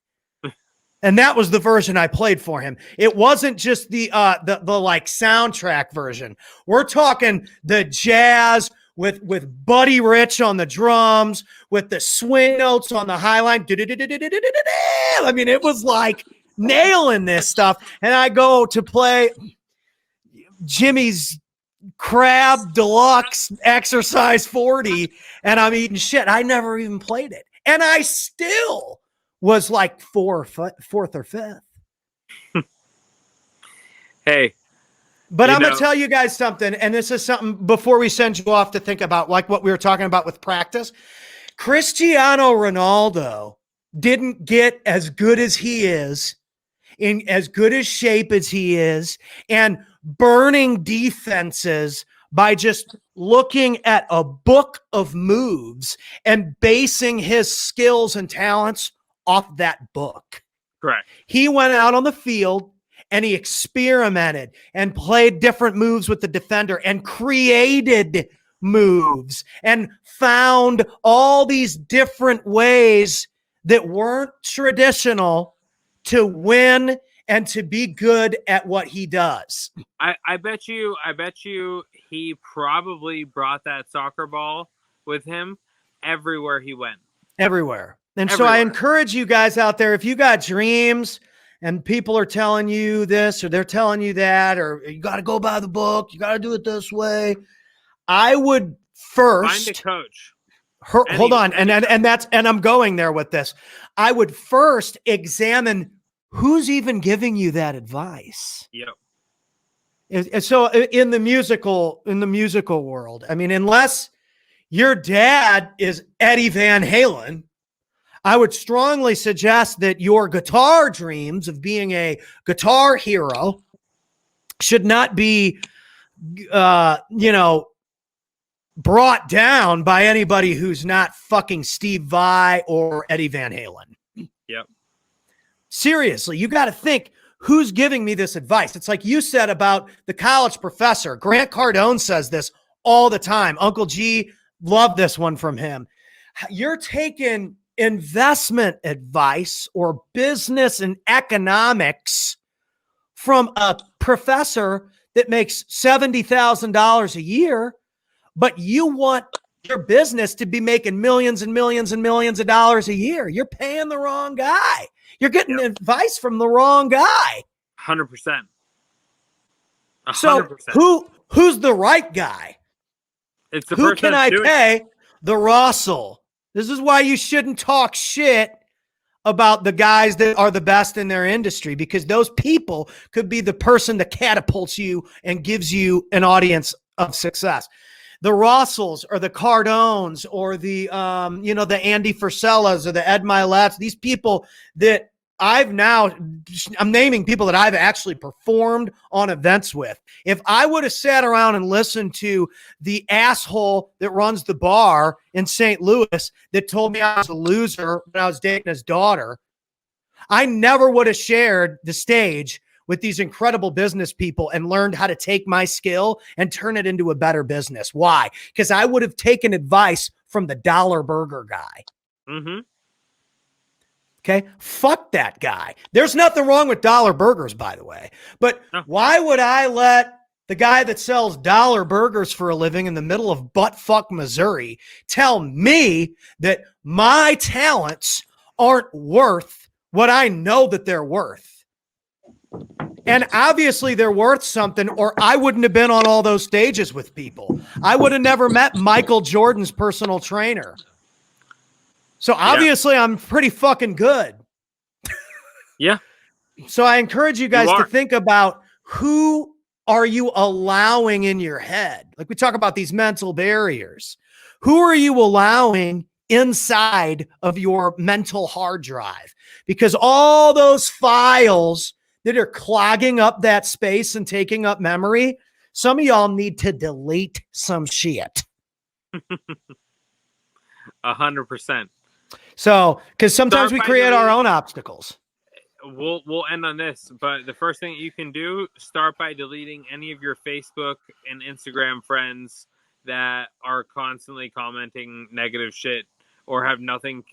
And that was the version I played for him. It wasn't just the like soundtrack version. We're talking the jazz with Buddy Rich on the drums, with the swing notes on the high line. I mean, it was like nailing this stuff. And I go to play Jimmy's Crab Deluxe Exercise 40, and I'm eating shit. I never even played it. And I still was like fourth or fifth. Hey. But I'm going to tell you guys something, and this is something before we send you off to think about, like what we were talking about with practice. Cristiano Ronaldo didn't get as good as he is, in as good as shape as he is, and burning defenses by just looking at a book of moves and basing his skills and talents off that book. Correct. He went out on the field and he experimented and played different moves with the defender and created moves and found all these different ways that weren't traditional to win and to be good at what he does. I bet you he probably brought that soccer ball with him everywhere he went. Everywhere. And so I encourage you guys out there, if you got dreams and people are telling you this or they're telling you that, or you got to go by the book, you got to do it this way, I would first find a coach. Hold on. And I'm going there with this. I would first examine who's even giving you that advice. Yep. And so in the musical world, I mean, unless your dad is Eddie Van Halen, I would strongly suggest that your guitar dreams of being a guitar hero should not be, brought down by anybody who's not fucking Steve Vai or Eddie Van Halen. Yep. Seriously, you got to think, who's giving me this advice? It's like you said about the college professor. Grant Cardone says this all the time. Uncle G, love this one from him. You're taking investment advice or business and economics from a professor that makes $70,000 a year, but you want your business to be making millions and millions and millions of dollars a year. You're paying the wrong guy. You're getting advice from the wrong guy. 100%. 100%. So who's the right guy? It's the Who person can I doing pay? The Russell. This is why you shouldn't talk shit about the guys that are the best in their industry, because those people could be the person that catapults you and gives you an audience of success. The Russells or the Cardones or the Andy Frisellas or the Ed Miletts, these people that I'm naming people that I've actually performed on events with. If I would have sat around and listened to the asshole that runs the bar in St. Louis that told me I was a loser when I was dating his daughter, I never would have shared the stage with these incredible business people and learned how to take my skill and turn it into a better business. Why? Because I would have taken advice from the dollar burger guy. Mm-hmm. Okay. Fuck that guy. There's nothing wrong with dollar burgers, by the way. But why would I let the guy that sells dollar burgers for a living in the middle of buttfuck Missouri tell me that my talents aren't worth what I know that they're worth? And obviously they're worth something, or I wouldn't have been on all those stages with people. I would have never met Michael Jordan's personal trainer. So obviously I'm pretty fucking good. Yeah. So I encourage you guys to think about, who are you allowing in your head? Like we talk about these mental barriers. Who are you allowing inside of your mental hard drive? Because all those files that are clogging up that space and taking up memory, some of y'all need to delete some shit. 100%. So, because sometimes we create our own obstacles. We'll end on this, but the first thing you can do, start by deleting any of your Facebook and Instagram friends that are constantly commenting negative shit or have nothing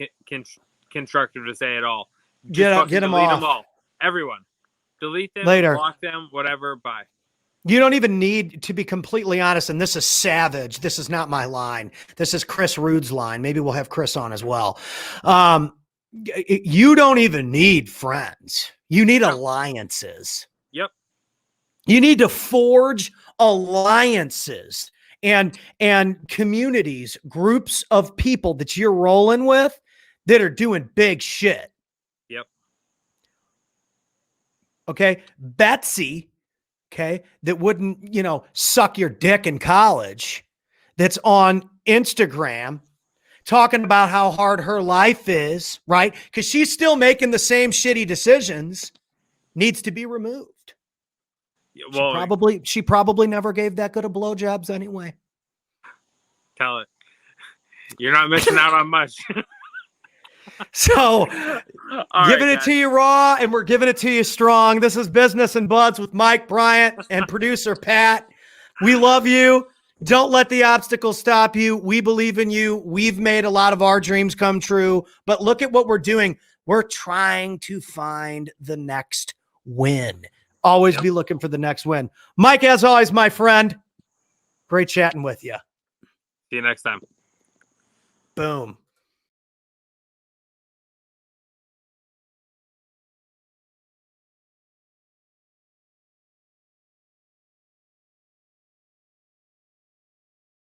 constructive to say at all. Get them off. Everyone. Delete them, later. Block them, whatever, bye. You don't even need to be completely honest, and this is savage. This is not my line. This is Chris Rude's line. Maybe we'll have Chris on as well. You don't even need friends. You need alliances. Yep. You need to forge alliances and communities, groups of people that you're rolling with that are doing big shit. Yep. Okay. Betsy, okay, that wouldn't, suck your dick in college, that's on Instagram talking about how hard her life is, right? Because she's still making the same shitty decisions, needs to be removed. Well, she probably never gave that good of blowjobs anyway. Tell it. You're not missing out on much. So giving it to you raw, and we're giving it to you strong. This is Business and Buds with Mike Bryant and producer Pat. We love you. Don't let the obstacles stop you. We believe in you. We've made a lot of our dreams come true, but look at what we're doing. We're trying to find the next win. Always be looking for the next win. Mike, as always, my friend, great chatting with you. See you next time. Boom.